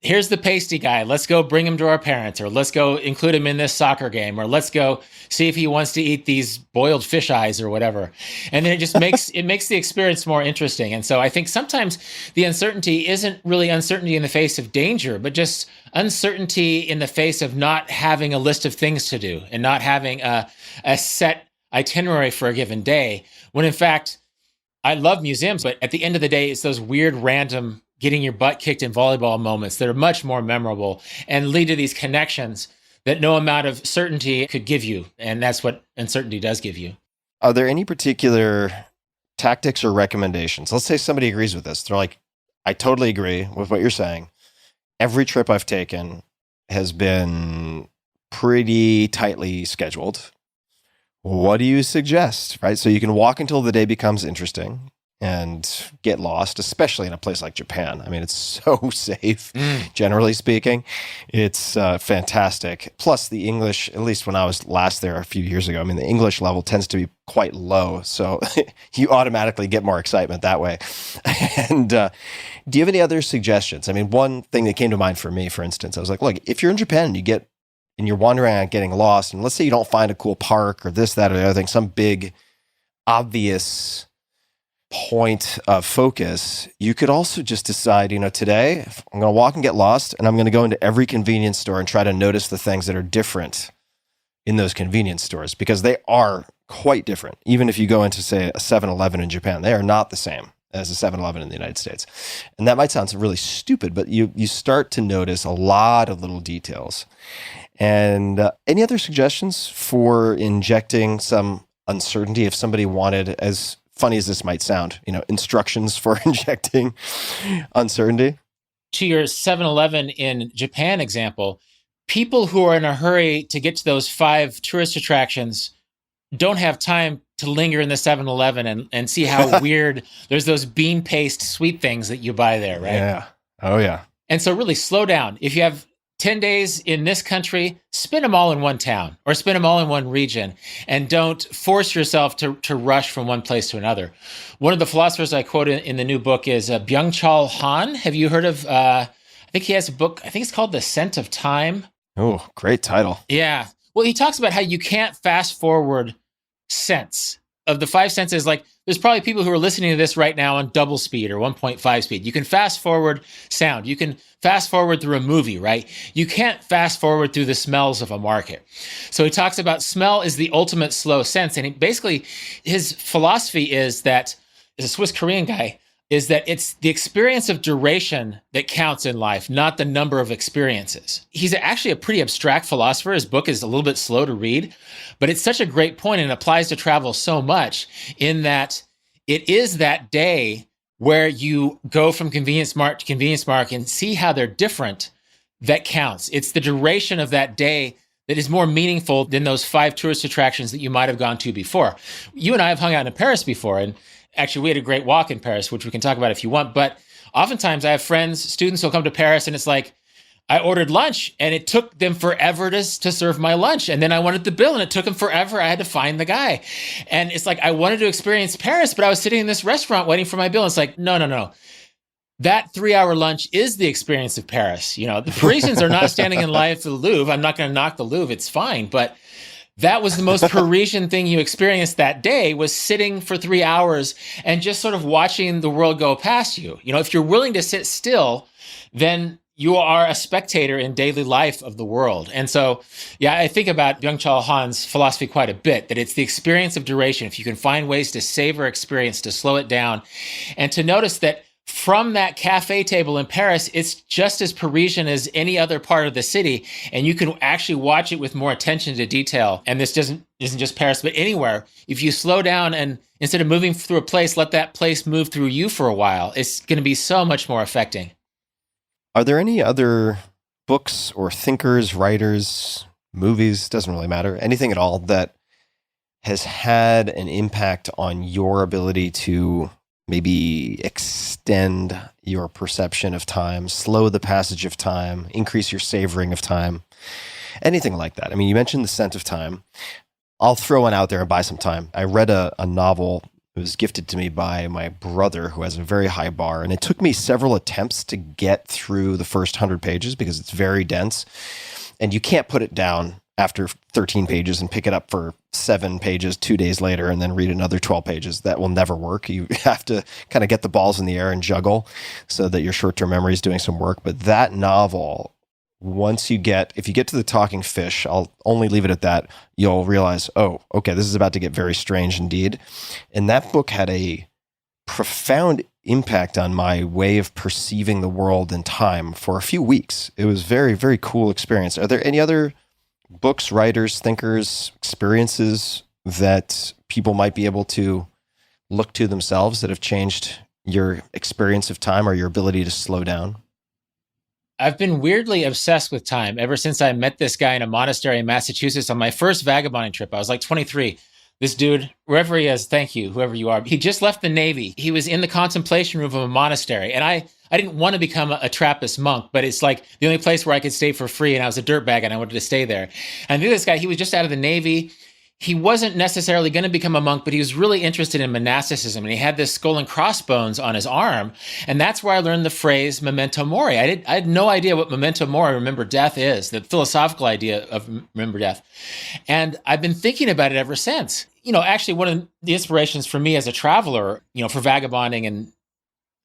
here's the pasty guy. Let's go bring him to our parents, or let's go include him in this soccer game, or let's go see if he wants to eat these boiled fish eyes or whatever. And then it just makes the experience more interesting. And so I think sometimes the uncertainty isn't really uncertainty in the face of danger, but just uncertainty in the face of not having a list of things to do and not having a set itinerary for a given day. When in fact, I love museums, but at the end of the day, it's those weird, random, getting your butt kicked in volleyball moments that are much more memorable and lead to these connections that no amount of certainty could give you. And that's what uncertainty does give you. Are there any particular tactics or recommendations? Let's say somebody agrees with this. They're like, I totally agree with what you're saying. Every trip I've taken has been pretty tightly scheduled. What do you suggest? Right? So you can walk until the day becomes interesting and get lost, especially in a place like Japan. I mean, it's so safe, generally speaking. It's fantastic. Plus the English, at least when I was last there a few years ago, I mean, the English level tends to be quite low. So you automatically get more excitement that way. And do you have any other suggestions? I mean, one thing that came to mind for me, for instance, I was like, look, if you're in Japan and you're wandering around getting lost, and let's say you don't find a cool park or this, that, or the other thing, some big, obvious point of focus, you could also just decide, today I'm going to walk and get lost, and I'm going to go into every convenience store and try to notice the things that are different in those convenience stores, because they are quite different. Even if you go into, say, a 7-Eleven in Japan, they are not the same as a 7-Eleven in the United States. And that might sound really stupid, but you start to notice a lot of little details. And any other suggestions for injecting some uncertainty if somebody wanted, as funny as this might sound, instructions for injecting uncertainty? To your 7-Eleven in Japan example, people who are in a hurry to get to those 5 tourist attractions don't have time to linger in the 7-Eleven and see how weird, there's those bean paste sweet things that you buy there, right? Yeah. Oh, yeah. And so really slow down. If you have 10 days in this country, spend them all in one town or spend them all in one region, and don't force yourself to rush from one place to another. One of the philosophers I quote in the new book is Byung-Chul Han. Have you heard of, I think he has a book, I think it's called The Scent of Time. Oh, great title. Yeah. Well, he talks about how you can't fast forward sense. Of the 5 senses, like there's probably people who are listening to this right now on double speed or 1.5 speed. You can fast forward sound. You can fast forward through a movie, right? You can't fast forward through the smells of a market. So he talks about smell is the ultimate slow sense. And basically his philosophy is that, as a Swiss Korean guy, is that it's the experience of duration that counts in life, not the number of experiences. He's actually a pretty abstract philosopher. His book is a little bit slow to read, but it's such a great point and applies to travel so much, in that it is that day where you go from convenience mart to convenience mart and see how they're different that counts. It's the duration of that day that is more meaningful than those 5 tourist attractions that you might have gone to before. You and I have hung out in Paris before, and actually we had a great walk in Paris, which we can talk about if you want, but oftentimes I have friends, students who'll come to Paris, and it's like, I ordered lunch and it took them forever to serve my lunch. And then I wanted the bill and it took them forever. I had to find the guy. And it's like, I wanted to experience Paris, but I was sitting in this restaurant waiting for my bill. And it's like, no. That 3-hour lunch is the experience of Paris. You know, the Parisians are not standing in line for the Louvre. I'm not going to knock the Louvre. It's fine. But that was the most Parisian thing you experienced that day, was sitting for 3 hours and just sort of watching the world go past you. You know, if you're willing to sit still, then you are a spectator in daily life of the world. And so, yeah, I think about Byung-Chul Han's philosophy quite a bit, that it's the experience of duration. If you can find ways to savor experience, to slow it down, and to notice that from that cafe table in Paris, it's just as Parisian as any other part of the city, and you can actually watch it with more attention to detail. And this isn't just Paris, but anywhere. If you slow down and instead of moving through a place, let that place move through you for a while, it's going to be so much more affecting. Are there any other books or thinkers, writers, movies, doesn't really matter, anything at all that has had an impact on your ability to maybe extend your perception of time, slow the passage of time, increase your savoring of time, anything like that? I mean, you mentioned The Scent of Time. I'll throw one out there and buy some time. I read a novel. It was gifted to me by my brother, who has a very high bar. And it took me several attempts to get through the first 100 pages because it's very dense. And you can't put it down after 13 pages and pick it up for 7 pages 2 days later and then read another 12 pages. That will never work. You have to kind of get the balls in the air and juggle so that your short-term memory is doing some work. But that novel, if you get to the talking fish, I'll only leave it at that, you'll realize, oh, okay, this is about to get very strange indeed. And that book had a profound impact on my way of perceiving the world and time for a few weeks. It was very, very cool experience. Are there any other books, writers, thinkers, experiences that people might be able to look to themselves that have changed your experience of time or your ability to slow down? I've been weirdly obsessed with time ever since I met this guy in a monastery in Massachusetts on my first vagabonding trip. I was like 23. This dude, wherever he is, thank you, whoever you are. He just left the Navy. He was in the contemplation room of a monastery. And I didn't want to become a Trappist monk, but it's like the only place where I could stay for free. And I was a dirtbag and I wanted to stay there. And I knew this guy, he was just out of the Navy. He wasn't necessarily going to become a monk, but he was really interested in monasticism. And he had this skull and crossbones on his arm. And that's where I learned the phrase memento mori. I had no idea what memento mori, remember death, is, the philosophical idea of remember death. And I've been thinking about it ever since. You know, actually, one of the inspirations for me as a traveler, you know, for vagabonding and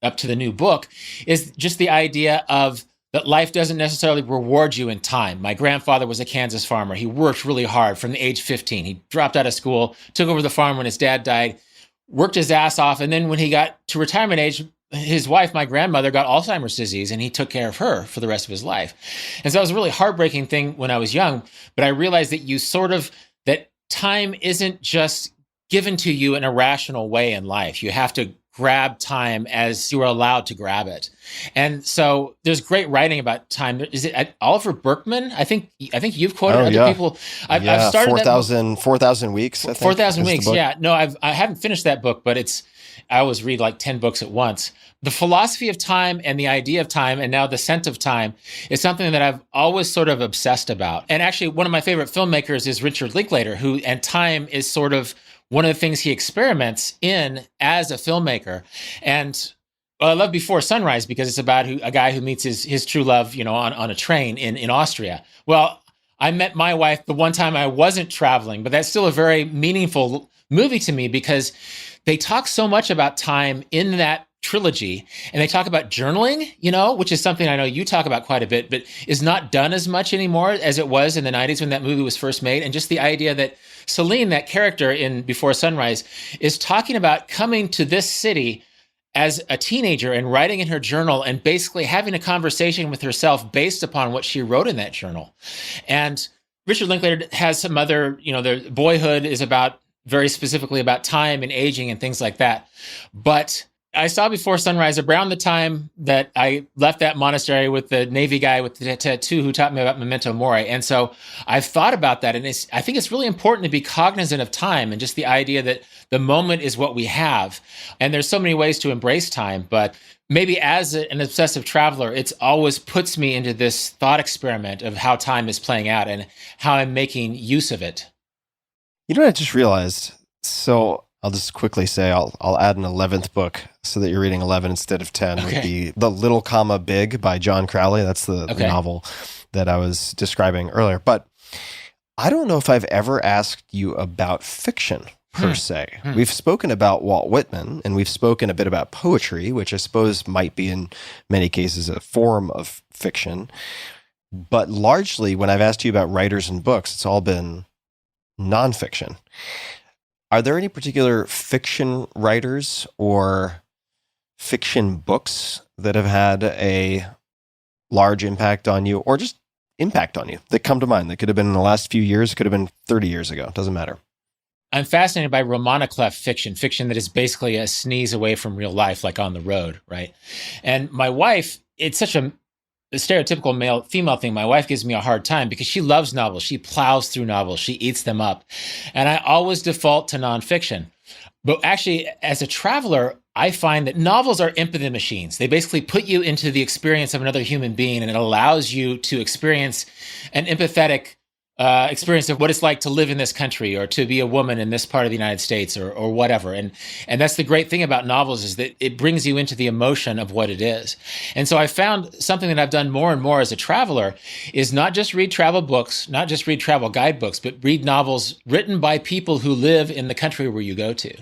up to the new book, is just the idea of that life doesn't necessarily reward you in time. My grandfather was a Kansas farmer. He worked really hard from the age 15. He dropped out of school, took over the farm when his dad died, worked his ass off. And then when he got to retirement age, his wife, my grandmother, got Alzheimer's disease, and he took care of her for the rest of his life. And so that was a really heartbreaking thing when I was young. But I realized that that time isn't just given to you in a rational way in life. You have to grab time as you are allowed to grab it. And so there's great writing about time. Is it Oliver Berkman? I think you've quoted other people. I've started 4,000 weeks. 4,000 weeks. Yeah. No, I haven't finished that book, but I always read like 10 books at once. The philosophy of time and the idea of time, and now the scent of time, is something that I've always sort of obsessed about. And actually, one of my favorite filmmakers is Richard Linklater, and time is sort of one of the things he experiments in as a filmmaker. And I love Before Sunrise because it's about a guy who meets his true love, you know, on a train in Austria. Well, I met my wife the one time I wasn't traveling, but that's still a very meaningful movie to me because they talk so much about time in that trilogy, and they talk about journaling, you know, which is something I know you talk about quite a bit, but is not done as much anymore as it was in the 90s when that movie was first made. And just the idea that Celine, that character in Before Sunrise, is talking about coming to this city as a teenager and writing in her journal and basically having a conversation with herself based upon what she wrote in that journal. And Richard Linklater has some other, you know, their Boyhood is about very specifically about time and aging and things like that. But I saw Before Sunrise around the time that I left that monastery with the Navy guy with the tattoo who taught me about memento mori. And so I've thought about that. And I think it's really important to be cognizant of time and just the idea that the moment is what we have. And there's so many ways to embrace time. But maybe as an obsessive traveler, it's always puts me into this thought experiment of how time is playing out and how I'm making use of it. You know what I just realized? So I'll just quickly say I'll add an 11th book so that you're reading 11 instead of 10. Okay. Would be The Little Comma Big by John Crowley. That's the novel that I was describing earlier. But I don't know if I've ever asked you about fiction per se. We've spoken about Walt Whitman, and we've spoken a bit about poetry, which I suppose might be in many cases a form of fiction. But largely, when I've asked you about writers and books, it's all been nonfiction. Are there any particular fiction writers or fiction books that have had a large impact on you, or just impact on you, that come to mind? That could have been in the last few years, could have been 30 years ago. Doesn't matter. I'm fascinated by Romana Clef fiction that is basically a sneeze away from real life, like On the Road, right? And my wife, it's such a stereotypical male-female thing. My wife gives me a hard time because she loves novels. She plows through novels. She eats them up. And I always default to nonfiction. But actually, as a traveler, I find that novels are empathy machines. They basically put you into the experience of another human being, and it allows you to experience an empathetic experience of what it's like to live in this country or to be a woman in this part of the United States or whatever. And that's the great thing about novels, is that it brings you into the emotion of what it is. And so I found something that I've done more and more as a traveler is not just read travel books, not just read travel guidebooks, but read novels written by people who live in the country where you go to.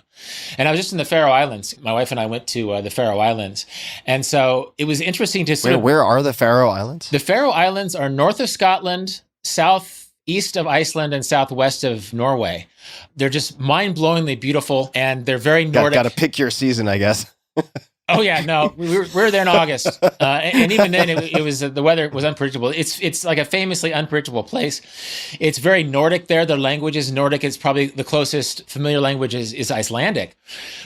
And I was just in the Faroe Islands. My wife and I went to the Faroe Islands. And so it was interesting to Where are the Faroe Islands? The Faroe Islands are north of Scotland, southeast of Iceland, and southwest of Norway. They're just mind-blowingly beautiful, and they're very Nordic. Got to pick your season, I guess. Oh yeah, no, we were there in August, and even then, it was the weather was unpredictable. It's like a famously unpredictable place. It's very Nordic there. Their language is Nordic. It's probably the closest familiar language is Icelandic.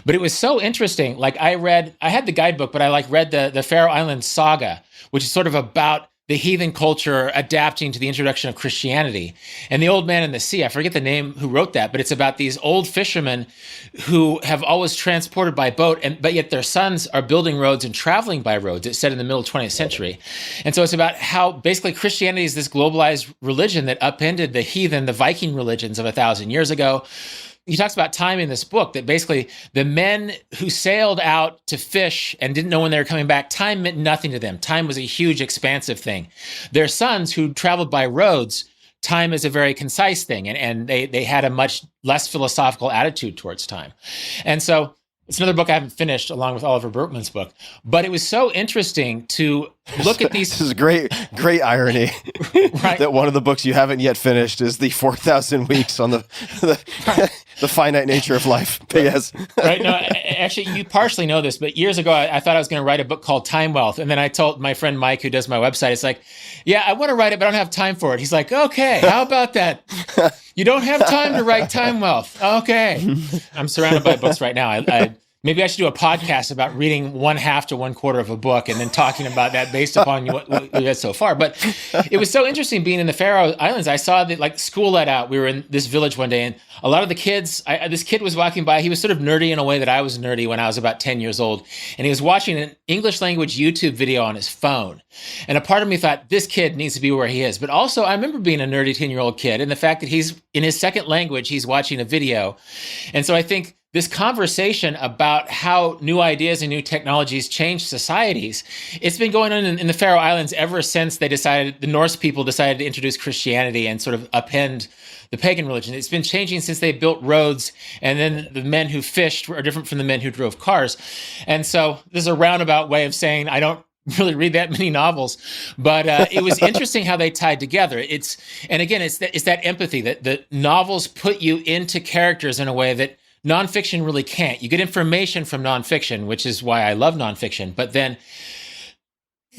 But it was so interesting. Like I had the guidebook, but I read the Faroe Islands saga, which is sort of about the heathen culture adapting to the introduction of Christianity. And The Old Man and the Sea, I forget the name who wrote that, but it's about these old fishermen who have always transported by boat, but yet their sons are building roads and traveling by roads. It's set in the middle of the 20th century. And so it's about how basically Christianity is this globalized religion that upended the heathen, the Viking religions of 1,000 years ago. He talks about time in this book, that basically the men who sailed out to fish and didn't know when they were coming back, time meant nothing to them. Time was a huge, expansive thing. Their sons who traveled by roads, time is a very concise thing, and they had a much less philosophical attitude towards time. And so it's another book I haven't finished, along with Oliver Burkeman's book. But it was so interesting to look at these. This is great irony. Right. That one of the books you haven't yet finished is the 4,000 weeks on the finite nature of life. Yes. Right. No, actually, you partially know this, but years ago, I thought I was going to write a book called Time Wealth. And then I told my friend Mike, who does my website, it's like, yeah, I want to write it, but I don't have time for it. He's like, okay, how about that? You don't have time to write Time Wealth. Okay. I'm surrounded by books right now. Maybe I should do a podcast about reading 1/2 to 1/4 of a book and then talking about that based upon what we read so far. But it was so interesting being in the Faroe Islands. I saw that school let out. We were in this village one day, and a lot of the kids, this kid was walking by. He was sort of nerdy in a way that I was nerdy when I was about 10 years old. And he was watching an English language YouTube video on his phone. And a part of me thought, this kid needs to be where he is. But also, I remember being a nerdy 10-year-old kid, and the fact that he's in his second language, he's watching a video. And so I think this conversation about how new ideas and new technologies change societies, it's been going on in the Faroe Islands ever since the Norse people decided to introduce Christianity and sort of upend the pagan religion. It's been changing since they built roads, and then the men who fished are different from the men who drove cars. And so this is a roundabout way of saying I don't really read that many novels, but it was interesting how they tied together. It's that empathy that the novels put you into characters in a way that nonfiction really can't. You get information from nonfiction, which is why I love nonfiction, but then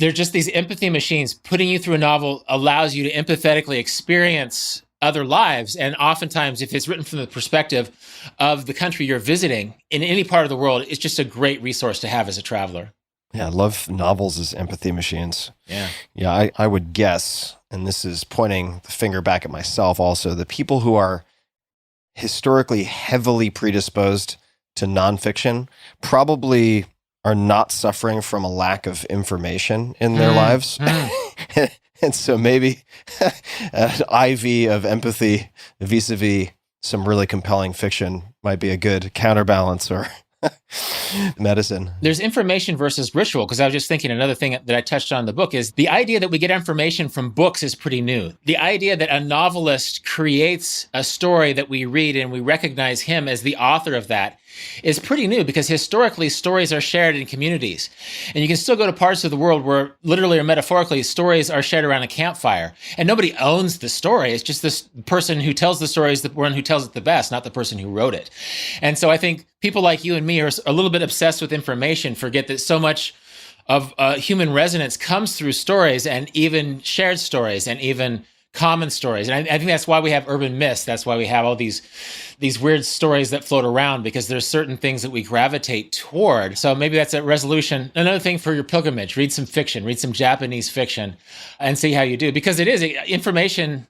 they're just these empathy machines. Putting you through a novel allows you to empathetically experience other lives. And oftentimes, if it's written from the perspective of the country you're visiting in any part of the world, it's just a great resource to have as a traveler. Yeah, I love novels as empathy machines. Yeah. Yeah, I would guess, and this is pointing the finger back at myself also, the people who are historically heavily predisposed to nonfiction probably are not suffering from a lack of information in their lives. And so maybe an IV of empathy vis-a-vis some really compelling fiction might be a good counterbalance or medicine. There's information versus ritual, because I was just thinking another thing that I touched on in the book is the idea that we get information from books is pretty new. The idea that a novelist creates a story that we read and we recognize him as the author of that is pretty new, because historically stories are shared in communities. And you can still go to parts of the world where literally or metaphorically stories are shared around a campfire. And nobody owns the story. It's just this person who tells the story is the one who tells it the best, not the person who wrote it. And so I think people like you and me are a little bit obsessed with information, forget that so much of human resonance comes through stories, and even shared stories, and even common stories. And I think that's why we have urban myths. That's why we have all these weird stories that float around, because there's certain things that we gravitate toward. So maybe that's a resolution. Another thing for your pilgrimage, read some fiction, read some Japanese fiction and see how you do. Because information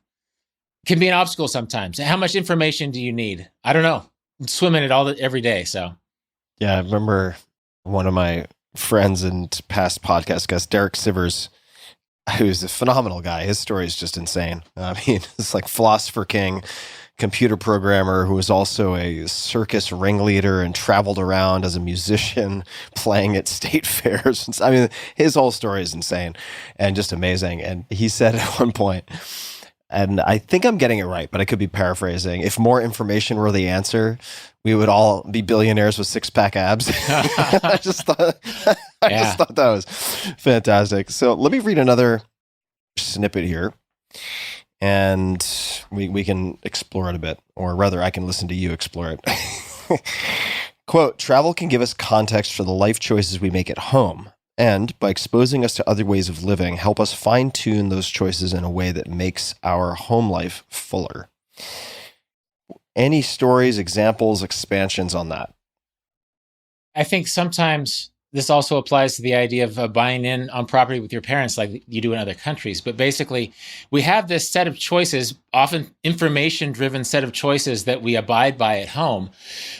can be an obstacle sometimes. How much information do you need? I don't know. I'm swimming it every day. So Yeah, I remember one of my friends and past podcast guest, Derek Sivers, who's a phenomenal guy. His story is just insane. I mean, it's like philosopher king, computer programmer who was also a circus ringleader and traveled around as a musician playing at state fairs. I mean, his whole story is insane and just amazing. And he said at one point, and I think I'm getting it right, but I could be paraphrasing, if more information were the answer, we would all be billionaires with six-pack abs. I just thought that was fantastic. So let me read another snippet here, and we can explore it a bit, or rather I can listen to you explore it. Quote, travel can give us context for the life choices we make at home, and by exposing us to other ways of living, help us fine-tune those choices in a way that makes our home life fuller. Any stories, examples, expansions on that? I think sometimes this also applies to the idea of buying in on property with your parents like you do in other countries. But basically, we have this set of choices, often information-driven set of choices that we abide by at home.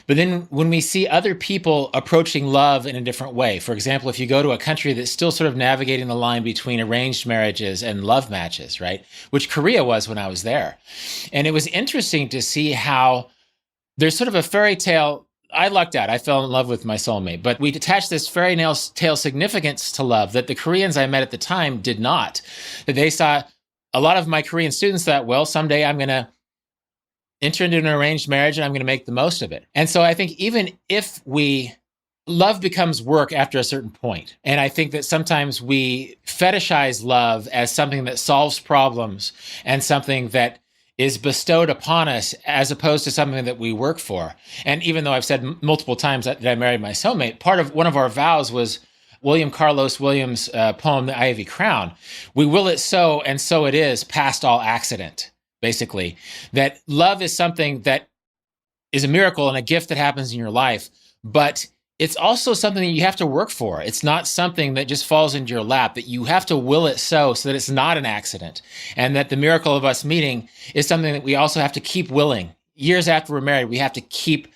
But then when we see other people approaching love in a different way, for example, if you go to a country that's still sort of navigating the line between arranged marriages and love matches, right? Which Korea was when I was there. And it was interesting to see how there's sort of a fairy tale. I lucked out. I fell in love with my soulmate, but we attached this fairy tale significance to love that the Koreans I met at the time did not. That they saw a lot of my Korean students thought, well, someday I'm going to enter into an arranged marriage and I'm going to make the most of it. And so I think even if love becomes work after a certain point. And I think that sometimes we fetishize love as something that solves problems and something that is bestowed upon us as opposed to something that we work for. And even though I've said multiple times that I married my soulmate, one of our vows was William Carlos Williams' poem, The Ivy Crown. We will it so, and so it is, past all accident, basically. That love is something that is a miracle and a gift that happens in your life, but it's also something that you have to work for. It's not something that just falls into your lap, that you have to will it so that it's not an accident. And that the miracle of us meeting is something that we also have to keep willing. Years after we're married, we have to keep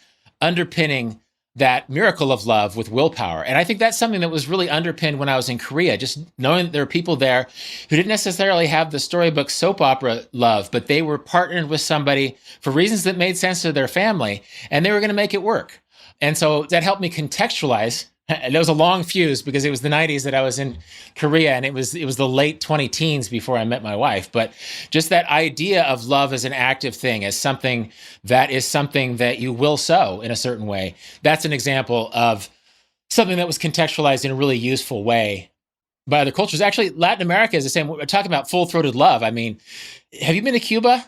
underpinning that miracle of love with willpower. And I think that's something that was really underpinned when I was in Korea, just knowing that there were people there who didn't necessarily have the storybook soap opera love, but they were partnered with somebody for reasons that made sense to their family, and they were going to make it work. And so that helped me contextualize. There was a long fuse because it was the 90s that I was in Korea, and it was the late 20-teens before I met my wife. But just that idea of love as an active thing, as something that you will sow in a certain way, that's an example of something that was contextualized in a really useful way by other cultures. Actually, Latin America is the same. We're talking about full-throated love. I mean, have you been to Cuba?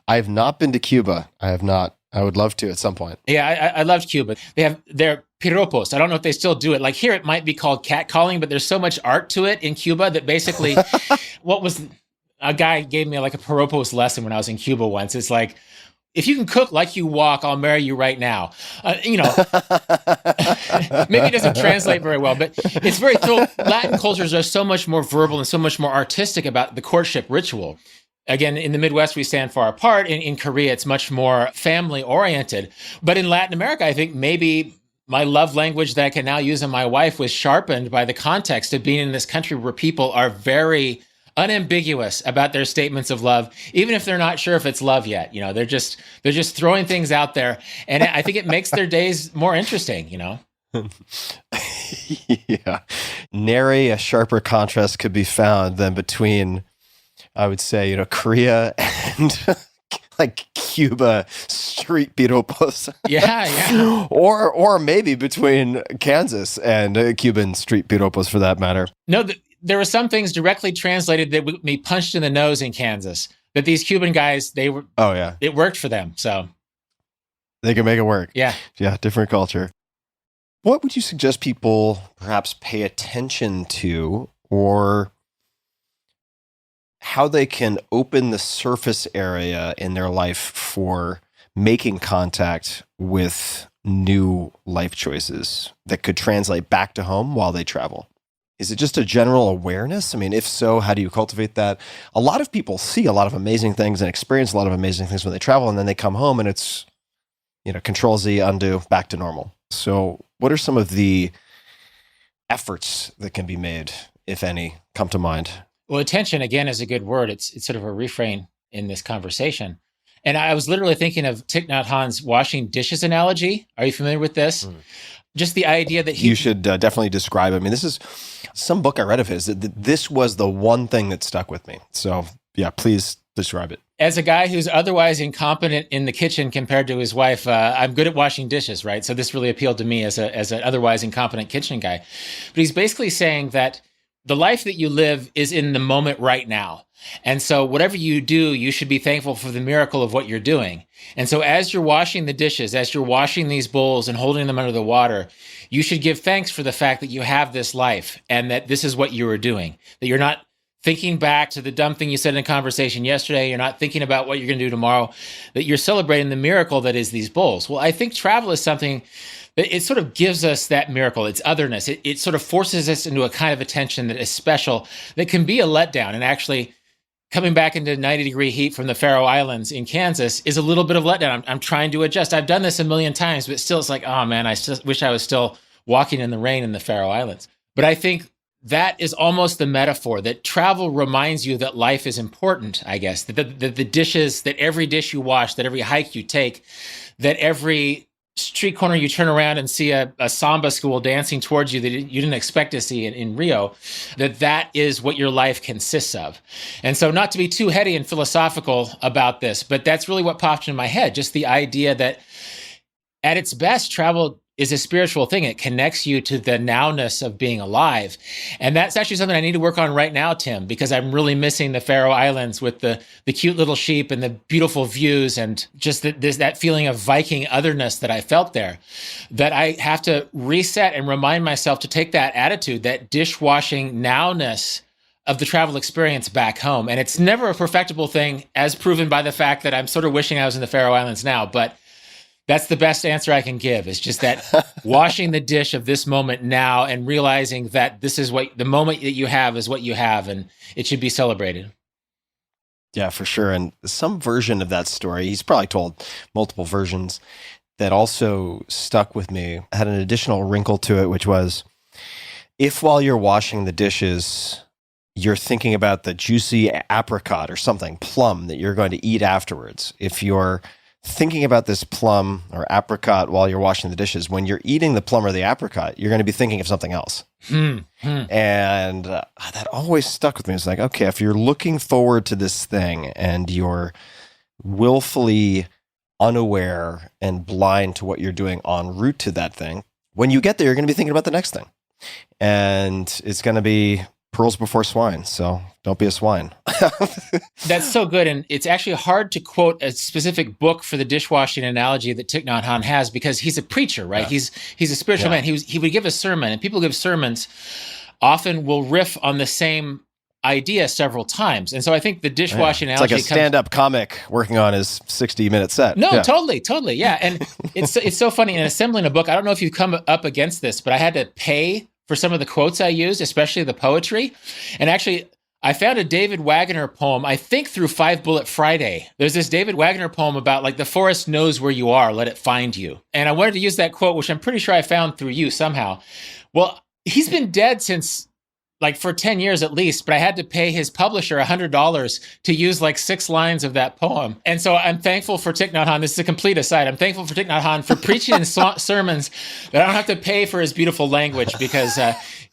I have not been to Cuba. I have not. I would love to at some point. Yeah, I loved Cuba. They have their piropos. I don't know if they still do it. Like here, it might be called catcalling, but there's so much art to it in Cuba that basically A guy gave me like a purposeful lesson when I was in Cuba once. It's like, if you can cook like you walk, I'll marry you right now. Maybe it doesn't translate very well, but it's very cool. Latin cultures are so much more verbal and so much more artistic about the courtship ritual. Again, in the Midwest, we stand far apart. In Korea, it's much more family oriented. But in Latin America, I think maybe my love language that I can now use on my wife was sharpened by the context of being in this country where people are very unambiguous about their statements of love, even if they're not sure if it's love yet. They're just throwing things out there, and I think it makes their days more interesting. Yeah, nary a sharper contrast could be found than between, I would say, Korea and like Cuba street piropos. Yeah. Or maybe between Kansas and Cuban street piropos, for that matter. No. There were some things directly translated that would be punched in the nose in Kansas. But these Cuban guys, it worked for them. So they can make it work. Yeah. Yeah, different culture. What would you suggest people perhaps pay attention to, or how they can open the surface area in their life for making contact with new life choices that could translate back to home while they travel? Is it just a general awareness? I mean, if so, how do you cultivate that? A lot of people see a lot of amazing things and experience a lot of amazing things when they travel, and then they come home and it's, Control Z, undo, back to normal. So what are some of the efforts that can be made, if any, come to mind? Well, attention, again, is a good word. It's sort of a refrain in this conversation. And I was literally thinking of Thich Nhat Hanh's washing dishes analogy. Are you familiar with this? Just the idea that you should definitely describe it. I mean, this is some book I read of his. This was the one thing that stuck with me. So yeah, please describe it. As a guy who's otherwise incompetent in the kitchen compared to his wife, I'm good at washing dishes, right? So this really appealed to me as an otherwise incompetent kitchen guy. But he's basically saying that the life that you live is in the moment right now. And so whatever you do, you should be thankful for the miracle of what you're doing. And so as you're washing the dishes, as you're washing these bowls and holding them under the water, you should give thanks for the fact that you have this life and that this is what you are doing, that you're not thinking back to the dumb thing you said in a conversation yesterday. You're not thinking about what you're going to do tomorrow, that you're celebrating the miracle that is these bowls. Well, I think travel is something that it sort of gives us that miracle. It's otherness. It sort of forces us into a kind of attention that is special, that can be a letdown. And actually, coming back into 90-degree heat from the Faroe Islands in Kansas is a little bit of letdown. I'm trying to adjust. I've done this a million times, but still it's like, oh man, I still wish I was still walking in the rain in the Faroe Islands. But I think that is almost the metaphor, that travel reminds you that life is important, I guess. That the dishes, that every dish you wash, that every hike you take, that every street corner you turn around and see a samba school dancing towards you that you didn't expect to see in Rio, that is what your life consists of. And so, not to be too heady and philosophical about this, but that's really what popped in my head, just the idea that at its best, travel is a spiritual thing. It connects you to the nowness of being alive. And that's actually something I need to work on right now, Tim, because I'm really missing the Faroe Islands with the cute little sheep and the beautiful views and just that feeling of Viking otherness that I felt there, that I have to reset and remind myself to take that attitude, that dishwashing nowness of the travel experience back home. And it's never a perfectible thing, as proven by the fact that I'm sort of wishing I was in the Faroe Islands now, but that's the best answer I can give. It's just that washing the dish of this moment now and realizing that this is what the moment that you have is what you have, and it should be celebrated. Yeah, for sure. And some version of that story, he's probably told multiple versions, that also stuck with me, had an additional wrinkle to it, which was, if while you're washing the dishes, you're thinking about the juicy apricot or something, plum, that you're going to eat afterwards, if you're thinking about this plum or apricot while you're washing the dishes, when you're eating the plum or the apricot, you're going to be thinking of something else. And that always stuck with me. It's like, okay, if you're looking forward to this thing and you're willfully unaware and blind to what you're doing en route to that thing, when you get there, you're going to be thinking about the next thing. And it's going to be pearls before swine. So don't be a swine. That's so good. And it's actually hard to quote a specific book for the dishwashing analogy that Thich Nhat Hanh has, because he's a preacher, right? Yeah. He's a spiritual man. He would give a sermon, and people who give sermons often will riff on the same idea several times. And so I think the dishwashing It's analogy like a stand-up comic working on his 60-minute set. No, Yeah. totally. Yeah. And it's so funny in assembling a book. I don't know if you've come up against this, but I had to pay for some of the quotes I used, especially the poetry. And actually, I found a David Wagner poem, I think through 5 Bullet Friday. There's this David Wagner poem about like the forest knows where you are, let it find you. And I wanted to use that quote, which I'm pretty sure I found through you somehow. Well, he's been dead since like for 10 years at least, but I had to pay his publisher $100 to use like 6 lines of that poem. And so I'm thankful for Thich Nhat Hanh. This is a complete aside. I'm thankful for Thich Nhat Hanh for preaching in sermons that I don't have to pay for his beautiful language, because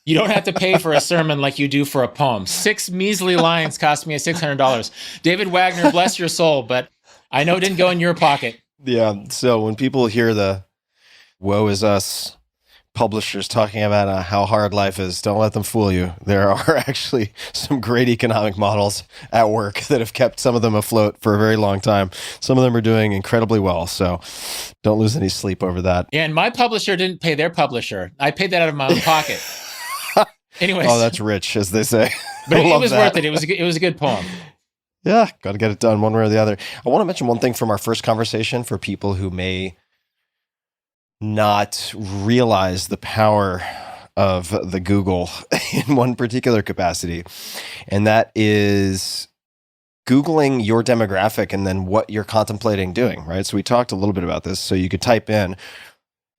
you don't have to pay for a sermon like you do for a poem. 6 measly lines cost me $600. David Wagner, bless your soul, but I know it didn't go in your pocket. Yeah. So when people hear the woe is us publishers talking about how hard life is, don't let them fool you. There are actually some great economic models at work that have kept some of them afloat for a very long time. Some of them are doing incredibly well. So don't lose any sleep over that. Yeah, and my publisher didn't pay their publisher. I paid that out of my own pocket. Anyways. Oh, that's rich, as they say. But it was worth it. It was a good poem. Yeah, got to get it done one way or the other. I want to mention one thing from our first conversation for people who may not realize the power of the Google in one particular capacity. And that is Googling your demographic and then what you're contemplating doing, right? So we talked a little bit about this. So you could type in,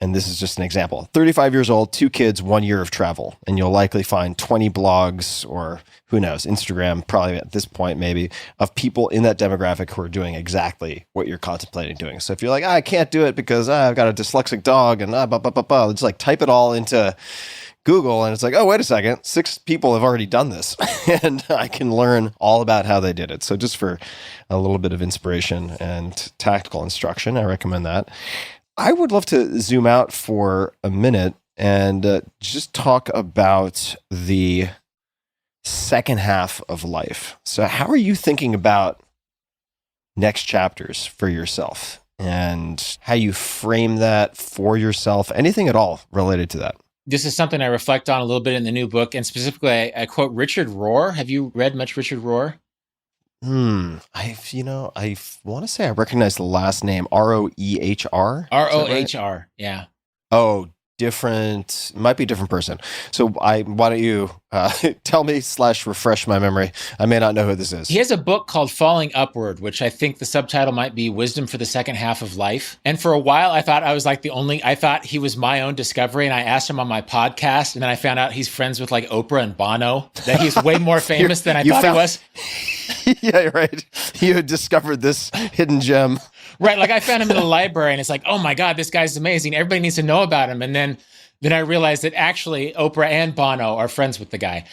and this is just an example, 35 years old, 2 kids, 1 year of travel. And you'll likely find 20 blogs or who knows, Instagram, probably at this point, maybe, of people in that demographic who are doing exactly what you're contemplating doing. So if you're like, I can't do it because I've got a dyslexic dog and it's like type it all into Google and it's like, oh, wait a second, 6 people have already done this and I can learn all about how they did it. So just for a little bit of inspiration and tactical instruction, I recommend that. I would love to zoom out for a minute and just talk about the second half of life. So how are you thinking about next chapters for yourself and how you frame that for yourself? Anything at all related to that? This is something I reflect on a little bit in the new book. And specifically, I quote Richard Rohr. Have you read much Richard Rohr? I want to say I recognize the last name, Roehr. Rohr, right? Yeah. Oh, different, might be a different person. So why don't you tell me / refresh my memory? I may not know who this is. He has a book called Falling Upward, which I think the subtitle might be Wisdom for the Second Half of Life. And for a while, I thought I was like I thought he was my own discovery. And I asked him on my podcast. And then I found out he's friends with like Oprah and Bono, that he's way more famous than I thought he was. Yeah, right. You had discovered this hidden gem. Right. Like I found him in the library and it's like, oh my God, this guy's amazing. Everybody needs to know about him. And then I realized that actually Oprah and Bono are friends with the guy.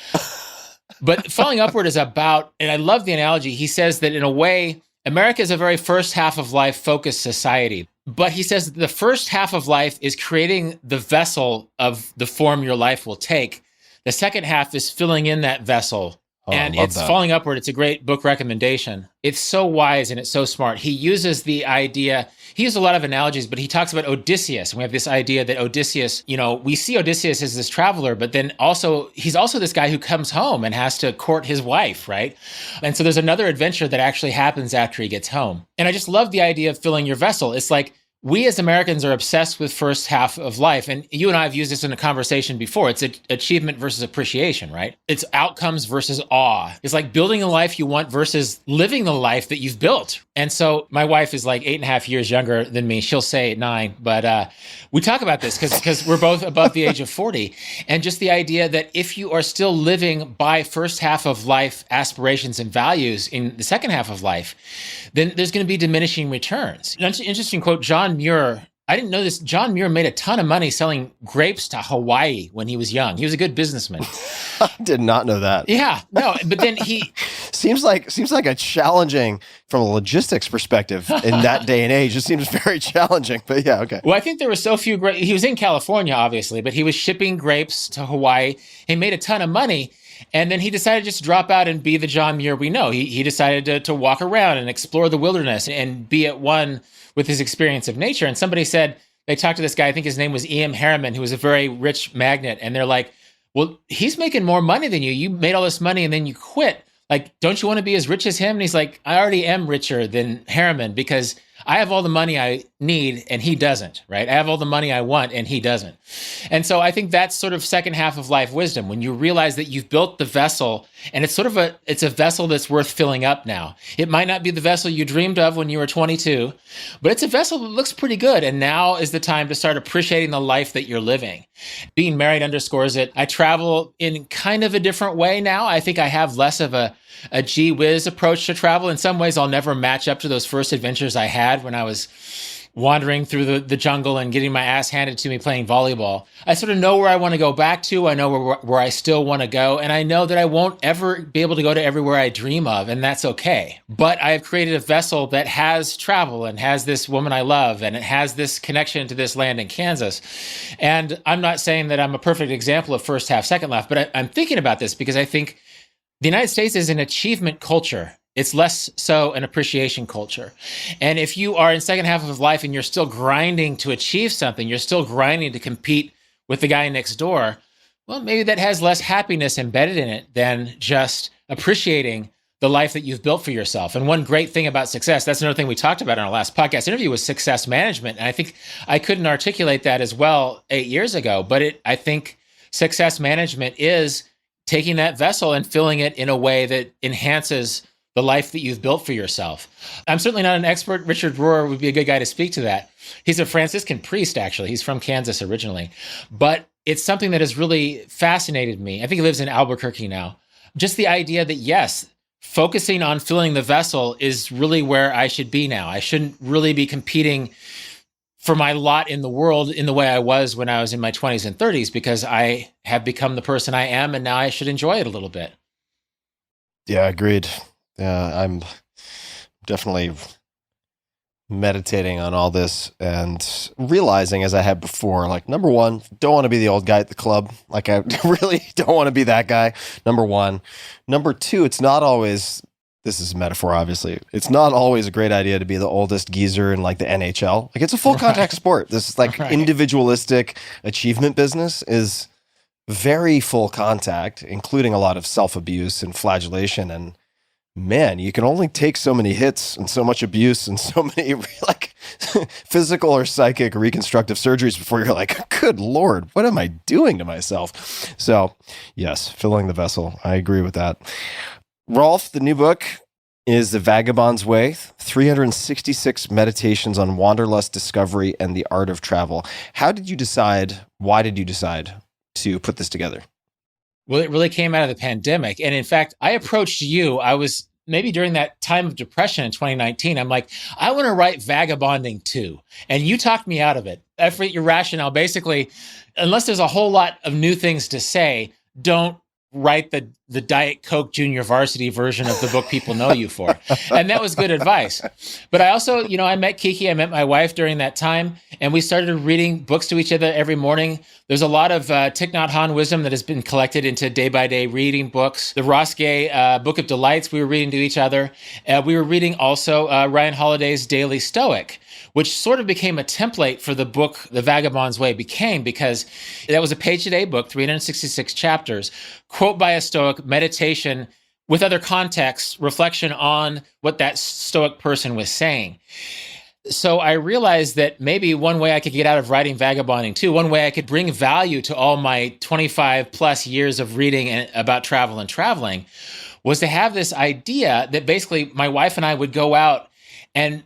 But Falling Upward is about, and I love the analogy. He says that in a way, America is a very first half of life focused society. But he says that the first half of life is creating the vessel of the form your life will take. The second half is filling in that vessel. And it's that. Falling Upward. It's a great book recommendation. It's so wise and it's so smart. He uses the idea, he uses a lot of analogies, but he talks about Odysseus. And we have this idea that Odysseus, we see Odysseus as this traveler, but then also, he's also this guy who comes home and has to court his wife, right? And so there's another adventure that actually happens after he gets home. And I just love the idea of filling your vessel. It's like, we as Americans are obsessed with first half of life. And you and I have used this in a conversation before. It's achievement versus appreciation, right? It's outcomes versus awe. It's like building the life you want versus living the life that you've built. And so my wife is like 8.5 years younger than me. She'll say 9, but we talk about this because we're both above the age of 40. And just the idea that if you are still living by first half of life aspirations and values in the second half of life, then there's going to be diminishing returns. An interesting quote, John Muir, I didn't know this. John Muir made a ton of money selling grapes to Hawaii when he was young. He was a good businessman. I did not know that. Yeah, no, but then he seems like a challenging from a logistics perspective in that day and age. It seems very challenging, but yeah, okay. Well, I think there were so few grapes. He was in California, obviously, but he was shipping grapes to Hawaii. He made a ton of money. And then he decided just to drop out and be the John Muir we know. He decided to walk around and explore the wilderness and be at one with his experience of nature. And somebody said, they talked to this guy, I think his name was E.M. Harriman, who was a very rich magnate. And they're like, well, he's making more money than you. You made all this money and then you quit. Like, don't you want to be as rich as him? And he's like, I already am richer than Harriman because I have all the money I need and he doesn't, right? I have all the money I want and he doesn't. And so I think that's sort of second half of life wisdom, when you realize that you've built the vessel and it's sort of it's a vessel that's worth filling up now. It might not be the vessel you dreamed of when you were 22, but it's a vessel that looks pretty good. And now is the time to start appreciating the life that you're living. Being married underscores it. I travel in kind of a different way now. I think I have less of a gee whiz approach to travel. In some ways, I'll never match up to those first adventures I had when I was wandering through the jungle and getting my ass handed to me playing volleyball. I sort of know where I want to go back to. I know where I still want to go. And I know that I won't ever be able to go to everywhere I dream of, and that's okay. But I have created a vessel that has travel and has this woman I love, and it has this connection to this land in Kansas. And I'm not saying that I'm a perfect example of first half, second half, but I'm thinking about this because I think the United States is an achievement culture. It's less so an appreciation culture. And if you are in second half of life and you're still grinding to achieve something, you're still grinding to compete with the guy next door, well, maybe that has less happiness embedded in it than just appreciating the life that you've built for yourself. And one great thing about success, that's another thing we talked about in our last podcast interview, was success management. And I think I couldn't articulate that as well 8 years ago, but I think success management is taking that vessel and filling it in a way that enhances the life that you've built for yourself. I'm certainly not an expert. Richard Rohr would be a good guy to speak to that. He's a Franciscan priest, actually. He's from Kansas originally. But it's something that has really fascinated me. I think he lives in Albuquerque now. Just the idea that, yes, focusing on filling the vessel is really where I should be now. I shouldn't really be competing for my lot in the world in the way I was when I was in my 20s and 30s, because I have become the person I am, and now I should enjoy it a little bit. Yeah, agreed. I'm definitely meditating on all this and realizing, as I had before, like, number one, don't want to be the old guy at the club. Like, I really don't want to be that guy. Number one. Number two, it's not always, this is a metaphor, obviously, it's not always a great idea to be the oldest geezer in like the NHL. Like, it's a full contact sport. This like individualistic achievement business is very full contact, including a lot of self-abuse and flagellation. And man, you can only take so many hits and so much abuse and so many like physical or psychic reconstructive surgeries before you're like, good Lord, what am I doing to myself? So yes, filling the vessel. I agree with that. Rolf, the new book is The Vagabond's Way, 366 meditations on wanderlust, discovery, and the art of travel. Why did you decide to put this together? Well, it really came out of the pandemic. And in fact, I approached you. I was maybe during that time of depression in 2019. I'm like, I want to write Vagabonding too. And you talked me out of it. For your rationale, basically, unless there's a whole lot of new things to say, don't write the Diet Coke Junior Varsity version of the book people know you for. And that was good advice. But I also, I met Kiki, I met my wife during that time, and we started reading books to each other every morning. There's a lot of Thich Nhat Hanh wisdom that has been collected into day-by-day reading books. The Ross Gay Book of Delights we were reading to each other. We were reading also Ryan Holiday's Daily Stoic, which sort of became a template for the book The Vagabond's Way became, because that was a page-a-day book, 366 chapters, quote by a Stoic, meditation with other contexts, reflection on what that Stoic person was saying. So I realized that maybe one way I could get out of writing Vagabonding too, one way I could bring value to all my 25 plus years of reading about travel and traveling, was to have this idea that basically my wife and I would go out and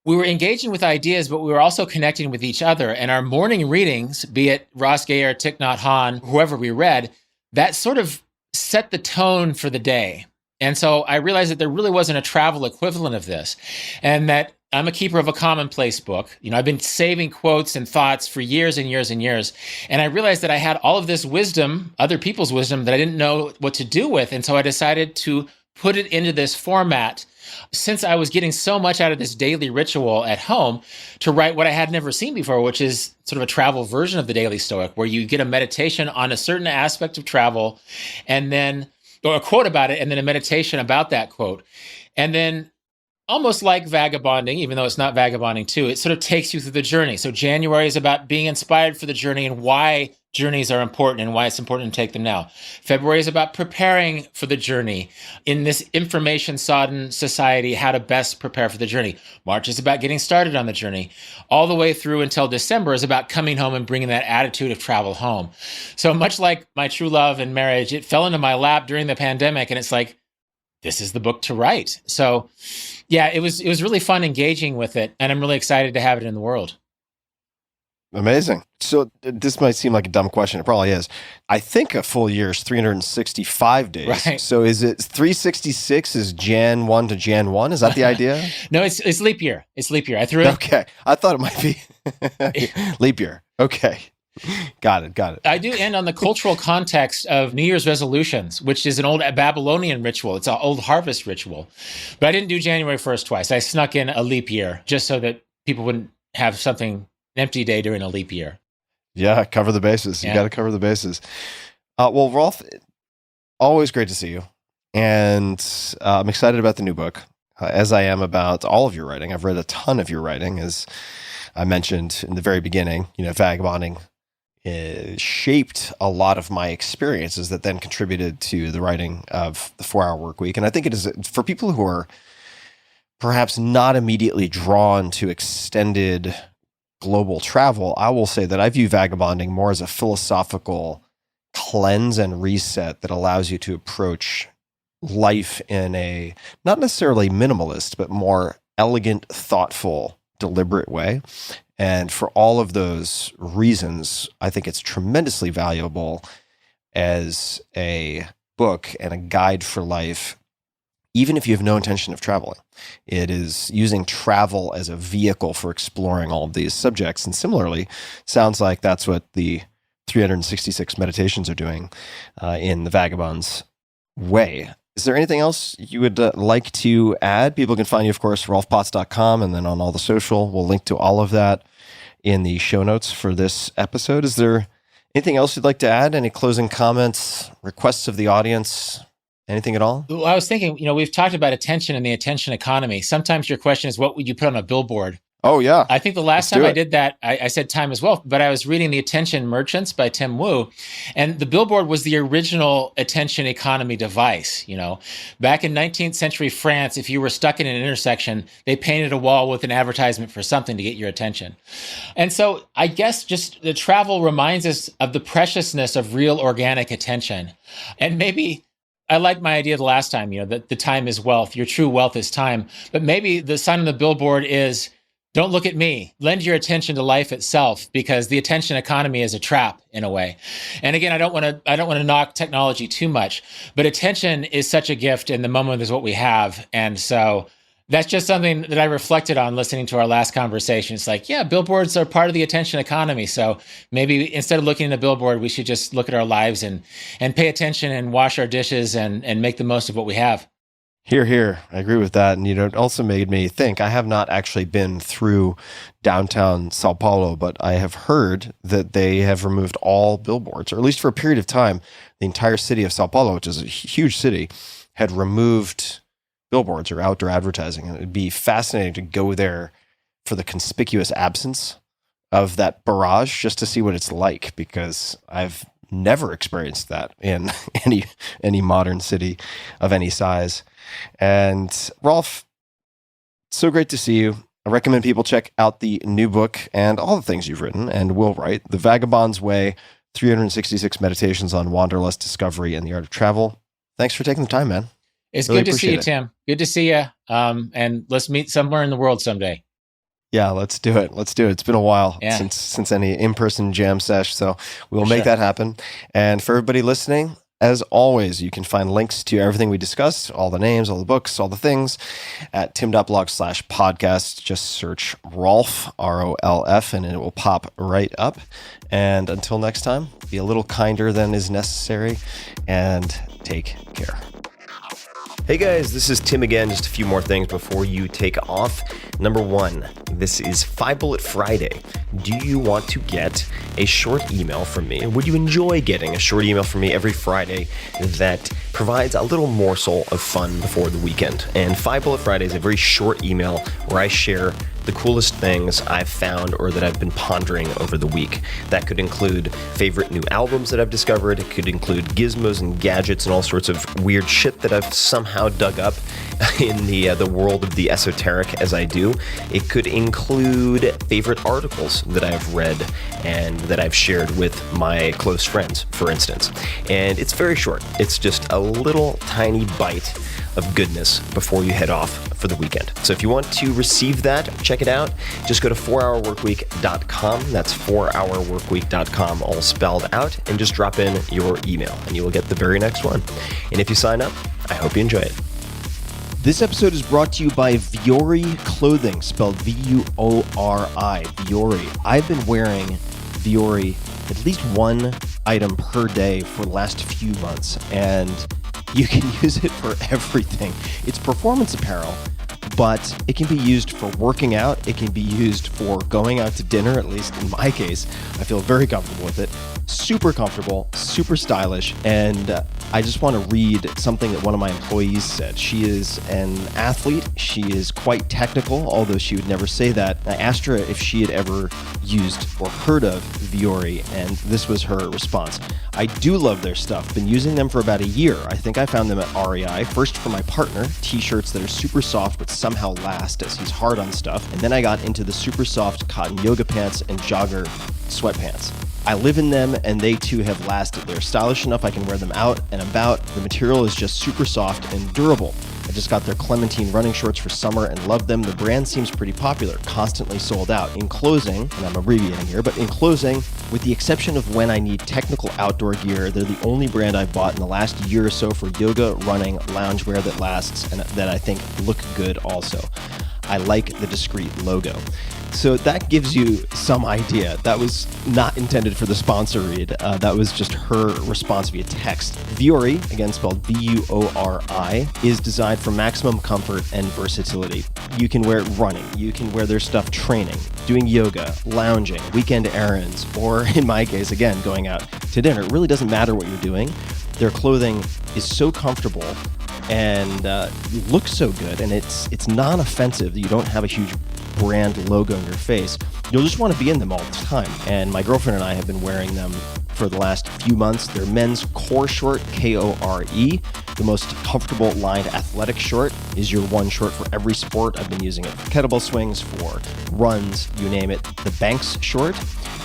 we were engaging with ideas, but we were also connecting with each other. And our morning readings, be it Ross Gay or Thich Nhat Hanh, whoever we read, that sort of set the tone for the day. And so I realized that there really wasn't a travel equivalent of this, and that I'm a keeper of a commonplace book. I've been saving quotes and thoughts for years and years and years. And I realized that I had all of this wisdom, other people's wisdom, that I didn't know what to do with. And so I decided to put it into this format, since I was getting so much out of this daily ritual at home, to write what I had never seen before, which is sort of a travel version of the Daily Stoic, where you get a meditation on a certain aspect of travel, and then, or a quote about it, and then a meditation about that quote. And then, almost like Vagabonding, even though it's not Vagabonding too, it sort of takes you through the journey. So January is about being inspired for the journey and why journeys are important and why it's important to take them now. February is about preparing for the journey in this information-sodden society, how to best prepare for the journey. March is about getting started on the journey. All the way through until December is about coming home and bringing that attitude of travel home. So much like my true love and marriage, it fell into my lap during the pandemic, and it's like, this is the book to write. So yeah, it was really fun engaging with it, and I'm really excited to have it in the world. Amazing. So this might seem like a dumb question. It probably is. I think a full year is 365 days. Right. So is it 366 is Jan 1 to Jan 1? Is that the idea? No, it's leap year. It's leap year. I threw it. Okay. I thought it might be leap year. Okay. Got it. I do end on the cultural context of New Year's resolutions, which is an old Babylonian ritual. It's an old harvest ritual. But I didn't do January 1st twice. I snuck in a leap year just so that people wouldn't have something an empty day during a leap year. Yeah, cover the bases. You got to cover the bases. Well, Rolf, always great to see you. And I'm excited about the new book, as I am about all of your writing. I've read a ton of your writing, as I mentioned in the very beginning. Vagabonding shaped a lot of my experiences that then contributed to the writing of the 4-Hour Workweek. And I think it is for people who are perhaps not immediately drawn to extended global travel. I will say that I view vagabonding more as a philosophical cleanse and reset that allows you to approach life in a not necessarily minimalist, but more elegant, thoughtful, deliberate way. And for all of those reasons, I think it's tremendously valuable as a book and a guide for life, even if you have no intention of traveling. It is using travel as a vehicle for exploring all of these subjects. And similarly, sounds like that's what the 366 meditations are doing in the Vagabond's way. Is there anything else you would like to add? People can find you, of course, rolfpotts.com, and then on all the social. We'll link to all of that in the show notes for this episode. Is there anything else you'd like to add? Any closing comments, requests of the audience? Anything at all? Well, I was thinking, we've talked about attention and the attention economy. Sometimes your question is, what would you put on a billboard? Oh, yeah. I think the last time I did that, I said time as well, but I was reading The Attention Merchants by Tim Wu, and the billboard was the original attention economy device. Back in 19th century France, if you were stuck in an intersection, they painted a wall with an advertisement for something to get your attention. And so I guess just the travel reminds us of the preciousness of real organic attention. And maybe I liked my idea the last time, that the time is wealth. Your true wealth is time. But maybe the sign on the billboard is, don't look at me. Lend your attention to life itself, because the attention economy is a trap in a way. And again, I don't want to knock technology too much, but attention is such a gift, and the moment is what we have. And so that's just something that I reflected on listening to our last conversation. It's like, yeah, billboards are part of the attention economy. So maybe instead of looking at a billboard, we should just look at our lives and pay attention and wash our dishes and make the most of what we have. Here. I agree with that. And it also made me think, I have not actually been through downtown Sao Paulo, but I have heard that they have removed all billboards, or at least for a period of time, the entire city of Sao Paulo, which is a huge city, had removed billboards or outdoor advertising. And it'd be fascinating to go there for the conspicuous absence of that barrage, just to see what it's like, because I've never experienced that in any modern city of any size. And Rolf, so great to see you. I recommend people check out the new book and all the things you've written and will write. The Vagabond's Way, 366 Meditations on Wanderlust, Discovery, and the Art of Travel. Thanks for taking the time, man. It's really good to see you, Tim. Good to see you. And let's meet somewhere in the world someday. Yeah, let's do it. It's been a while since any in-person jam sesh, so we'll make that happen. And for everybody listening, as always, you can find links to everything we discussed, all the names, all the books, all the things at tim.blog/podcast. Just search Rolf, ROLF, and it will pop right up. And until next time, be a little kinder than is necessary, and take care. Hey guys, this is Tim again. Just a few more things before you take off. Number one, this is 5 Bullet Friday. Do you want to get a short email from me? Would you enjoy getting a short email from me every Friday that provides a little morsel of fun before the weekend? And 5 Bullet Friday is a very short email where I share the coolest things I've found or that I've been pondering over the week. That could include favorite new albums that I've discovered. It could include gizmos and gadgets and all sorts of weird shit that I've somehow dug up in the world of the esoteric as I do. It could include favorite articles that I've read and that I've shared with my close friends, for instance. And it's very short. It's just a little tiny bite of goodness before you head off for the weekend. So if you want to receive that, check it out. Just go to 4hourworkweek.com. That's 4hourworkweek.com, all spelled out, and just drop in your email and you will get the very next one. And if you sign up, I hope you enjoy it. This episode is brought to you by Vuori Clothing, spelled V-U-O-R-I, Vuori. I've been wearing Vuori at least one item per day for the last few months, and you can use it for everything. It's performance apparel, but it can be used for working out. It can be used for going out to dinner, at least in my case. I feel very comfortable with it. Super comfortable, super stylish, and I just want to read something that one of my employees said. She is an athlete. She is quite technical, although she would never say that. I asked her if she had ever used or heard of Vuori, and this was her response. I do love their stuff. Been using them for about a year. I think I found them at REI. First for my partner, t-shirts that are super soft but somehow last as he's hard on stuff. And then I got into the super soft cotton yoga pants and jogger sweatpants. I live in them and they too have lasted. They're stylish enough I can wear them out and about. The material is just super soft and durable. I just got their Clementine running shorts for summer and love them. The brand seems pretty popular, constantly sold out. In closing, and I'm abbreviating here, but in closing, with the exception of when I need technical outdoor gear, they're the only brand I've bought in the last year or so for yoga, running, loungewear that lasts and that I think look good also. I like the discreet logo. So that gives you some idea. That was not intended for the sponsor read. That was just her response via text. Vuori, again spelled V-U-O-R-I, is designed for maximum comfort and versatility. You can wear it running. You can wear their stuff training, doing yoga, lounging, weekend errands, or in my case, again, going out to dinner. It really doesn't matter what you're doing. Their clothing is so comfortable and looks so good, and it's non-offensive that you don't have a huge brand logo in your face. You'll just want to be in them all the time. And my girlfriend and I have been wearing them for the last few months. They're men's core short, K-O-R-E. The most comfortable lined athletic short is your one short for every sport. I've been using it for kettlebell swings, for runs, you name it. The Banks short,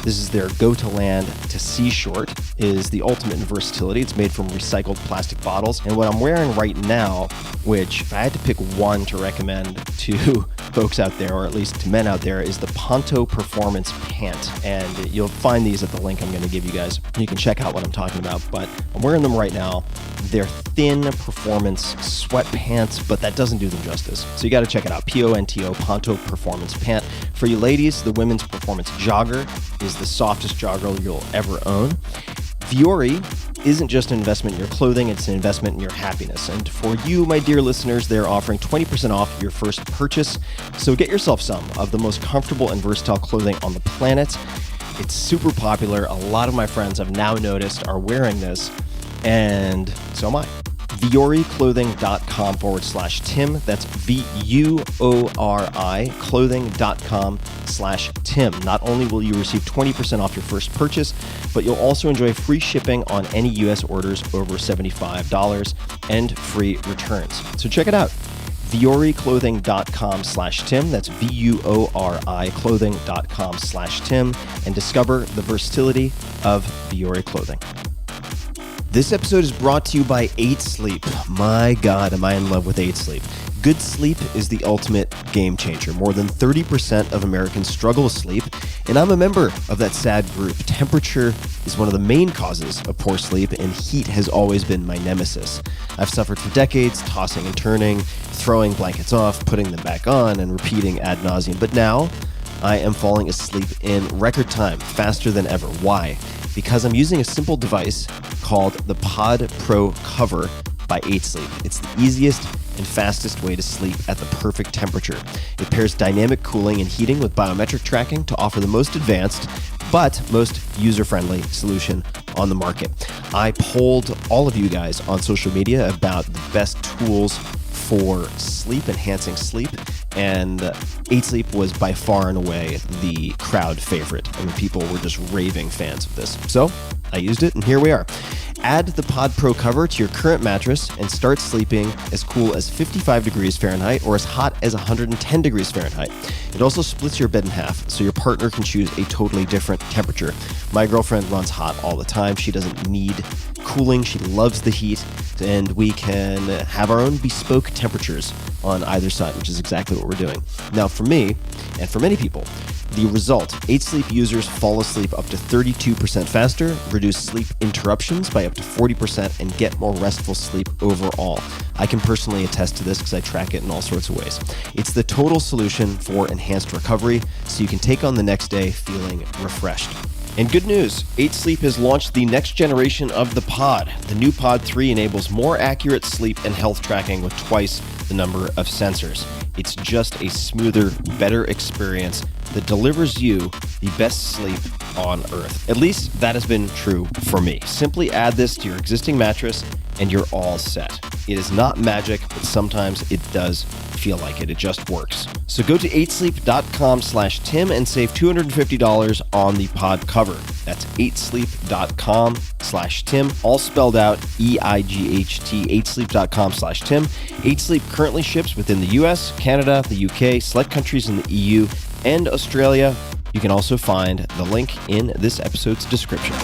this is their go to land to sea short, is the ultimate in versatility. It's made from recycled plastic bottles. And what I'm wearing right now, which if I had to pick one to recommend to folks out there, or at least to men out there, is the Ponto Performance Pant. And you'll find these at the link I'm going to give you guys. You can check out what I'm talking about, but I'm wearing them right now. They're thin performance sweatpants, but that doesn't do them justice. So you got to check it out. P-O-N-T-O, Ponto Performance Pant. For you ladies, the women's performance jogger is the softest jogger you'll ever own. Vuori isn't just an investment in your clothing, it's an investment in your happiness. And for you, my dear listeners, they're offering 20% off your first purchase. So get yourself some of the most comfortable and versatile clothing on the planet. It's super popular. A lot of my friends I've now noticed are wearing this, and so am I. VuoriClothing.com/Tim. That's VUORI clothing.com/Tim. Not only will you receive 20% off your first purchase, but you'll also enjoy free shipping on any US orders over $75 and free returns. So check it out. VuoriClothing.com/Tim. That's VUORI clothing.com/Tim, and discover the versatility of Vuori Clothing. This episode is brought to you by 8 Sleep. My God, am I in love with 8 Sleep. Good sleep is the ultimate game changer. More than 30% of Americans struggle with sleep, and I'm a member of that sad group. Temperature is one of the main causes of poor sleep, and heat has always been my nemesis. I've suffered for decades, tossing and turning, throwing blankets off, putting them back on, and repeating ad nauseum. But now, I am falling asleep in record time, faster than ever. Why? Because I'm using a simple device called the Pod Pro Cover by 8 Sleep. It's the easiest and fastest way to sleep at the perfect temperature. It pairs dynamic cooling and heating with biometric tracking to offer the most advanced but most user-friendly solution on the market. I polled all of you guys on social media about the best tools for sleep, enhancing sleep, and 8 Sleep was by far and away the crowd favorite. I mean, people were just raving fans of this. So I used it, and here we are. Add the Pod Pro cover to your current mattress and start sleeping as cool as 55 degrees Fahrenheit or as hot as 110 degrees Fahrenheit. It also splits your bed in half, so your partner can choose a totally different temperature. My girlfriend runs hot all the time. She doesn't need cooling. She loves the heat, and we can have our own bespoke temperatures on either side, which is exactly what we're doing. Now, for me, and for many people, the result, 8 Sleep users fall asleep up to 32% faster, reduce sleep interruptions by up to 40%, and get more restful sleep overall. I can personally attest to this because I track it in all sorts of ways. It's the total solution for enhanced recovery, so you can take on the next day feeling refreshed. And good news, 8 Sleep has launched the next generation of the Pod. The new Pod 3 enables more accurate sleep and health tracking with twice the number of sensors. It's just a smoother, better experience that delivers you the best sleep on Earth. At least that has been true for me. Simply add this to your existing mattress and you're all set. It is not magic, but sometimes it does feel like it. It just works. So go to 8sleep.com/Tim and save $250 on the pod cover. That's 8sleep.com/Tim, all spelled out EIGHT, 8sleep.com/Tim. 8 Sleep currently ships within the US, Canada, the UK, select countries in the EU, and Australia. You can also find the link in this episode's description.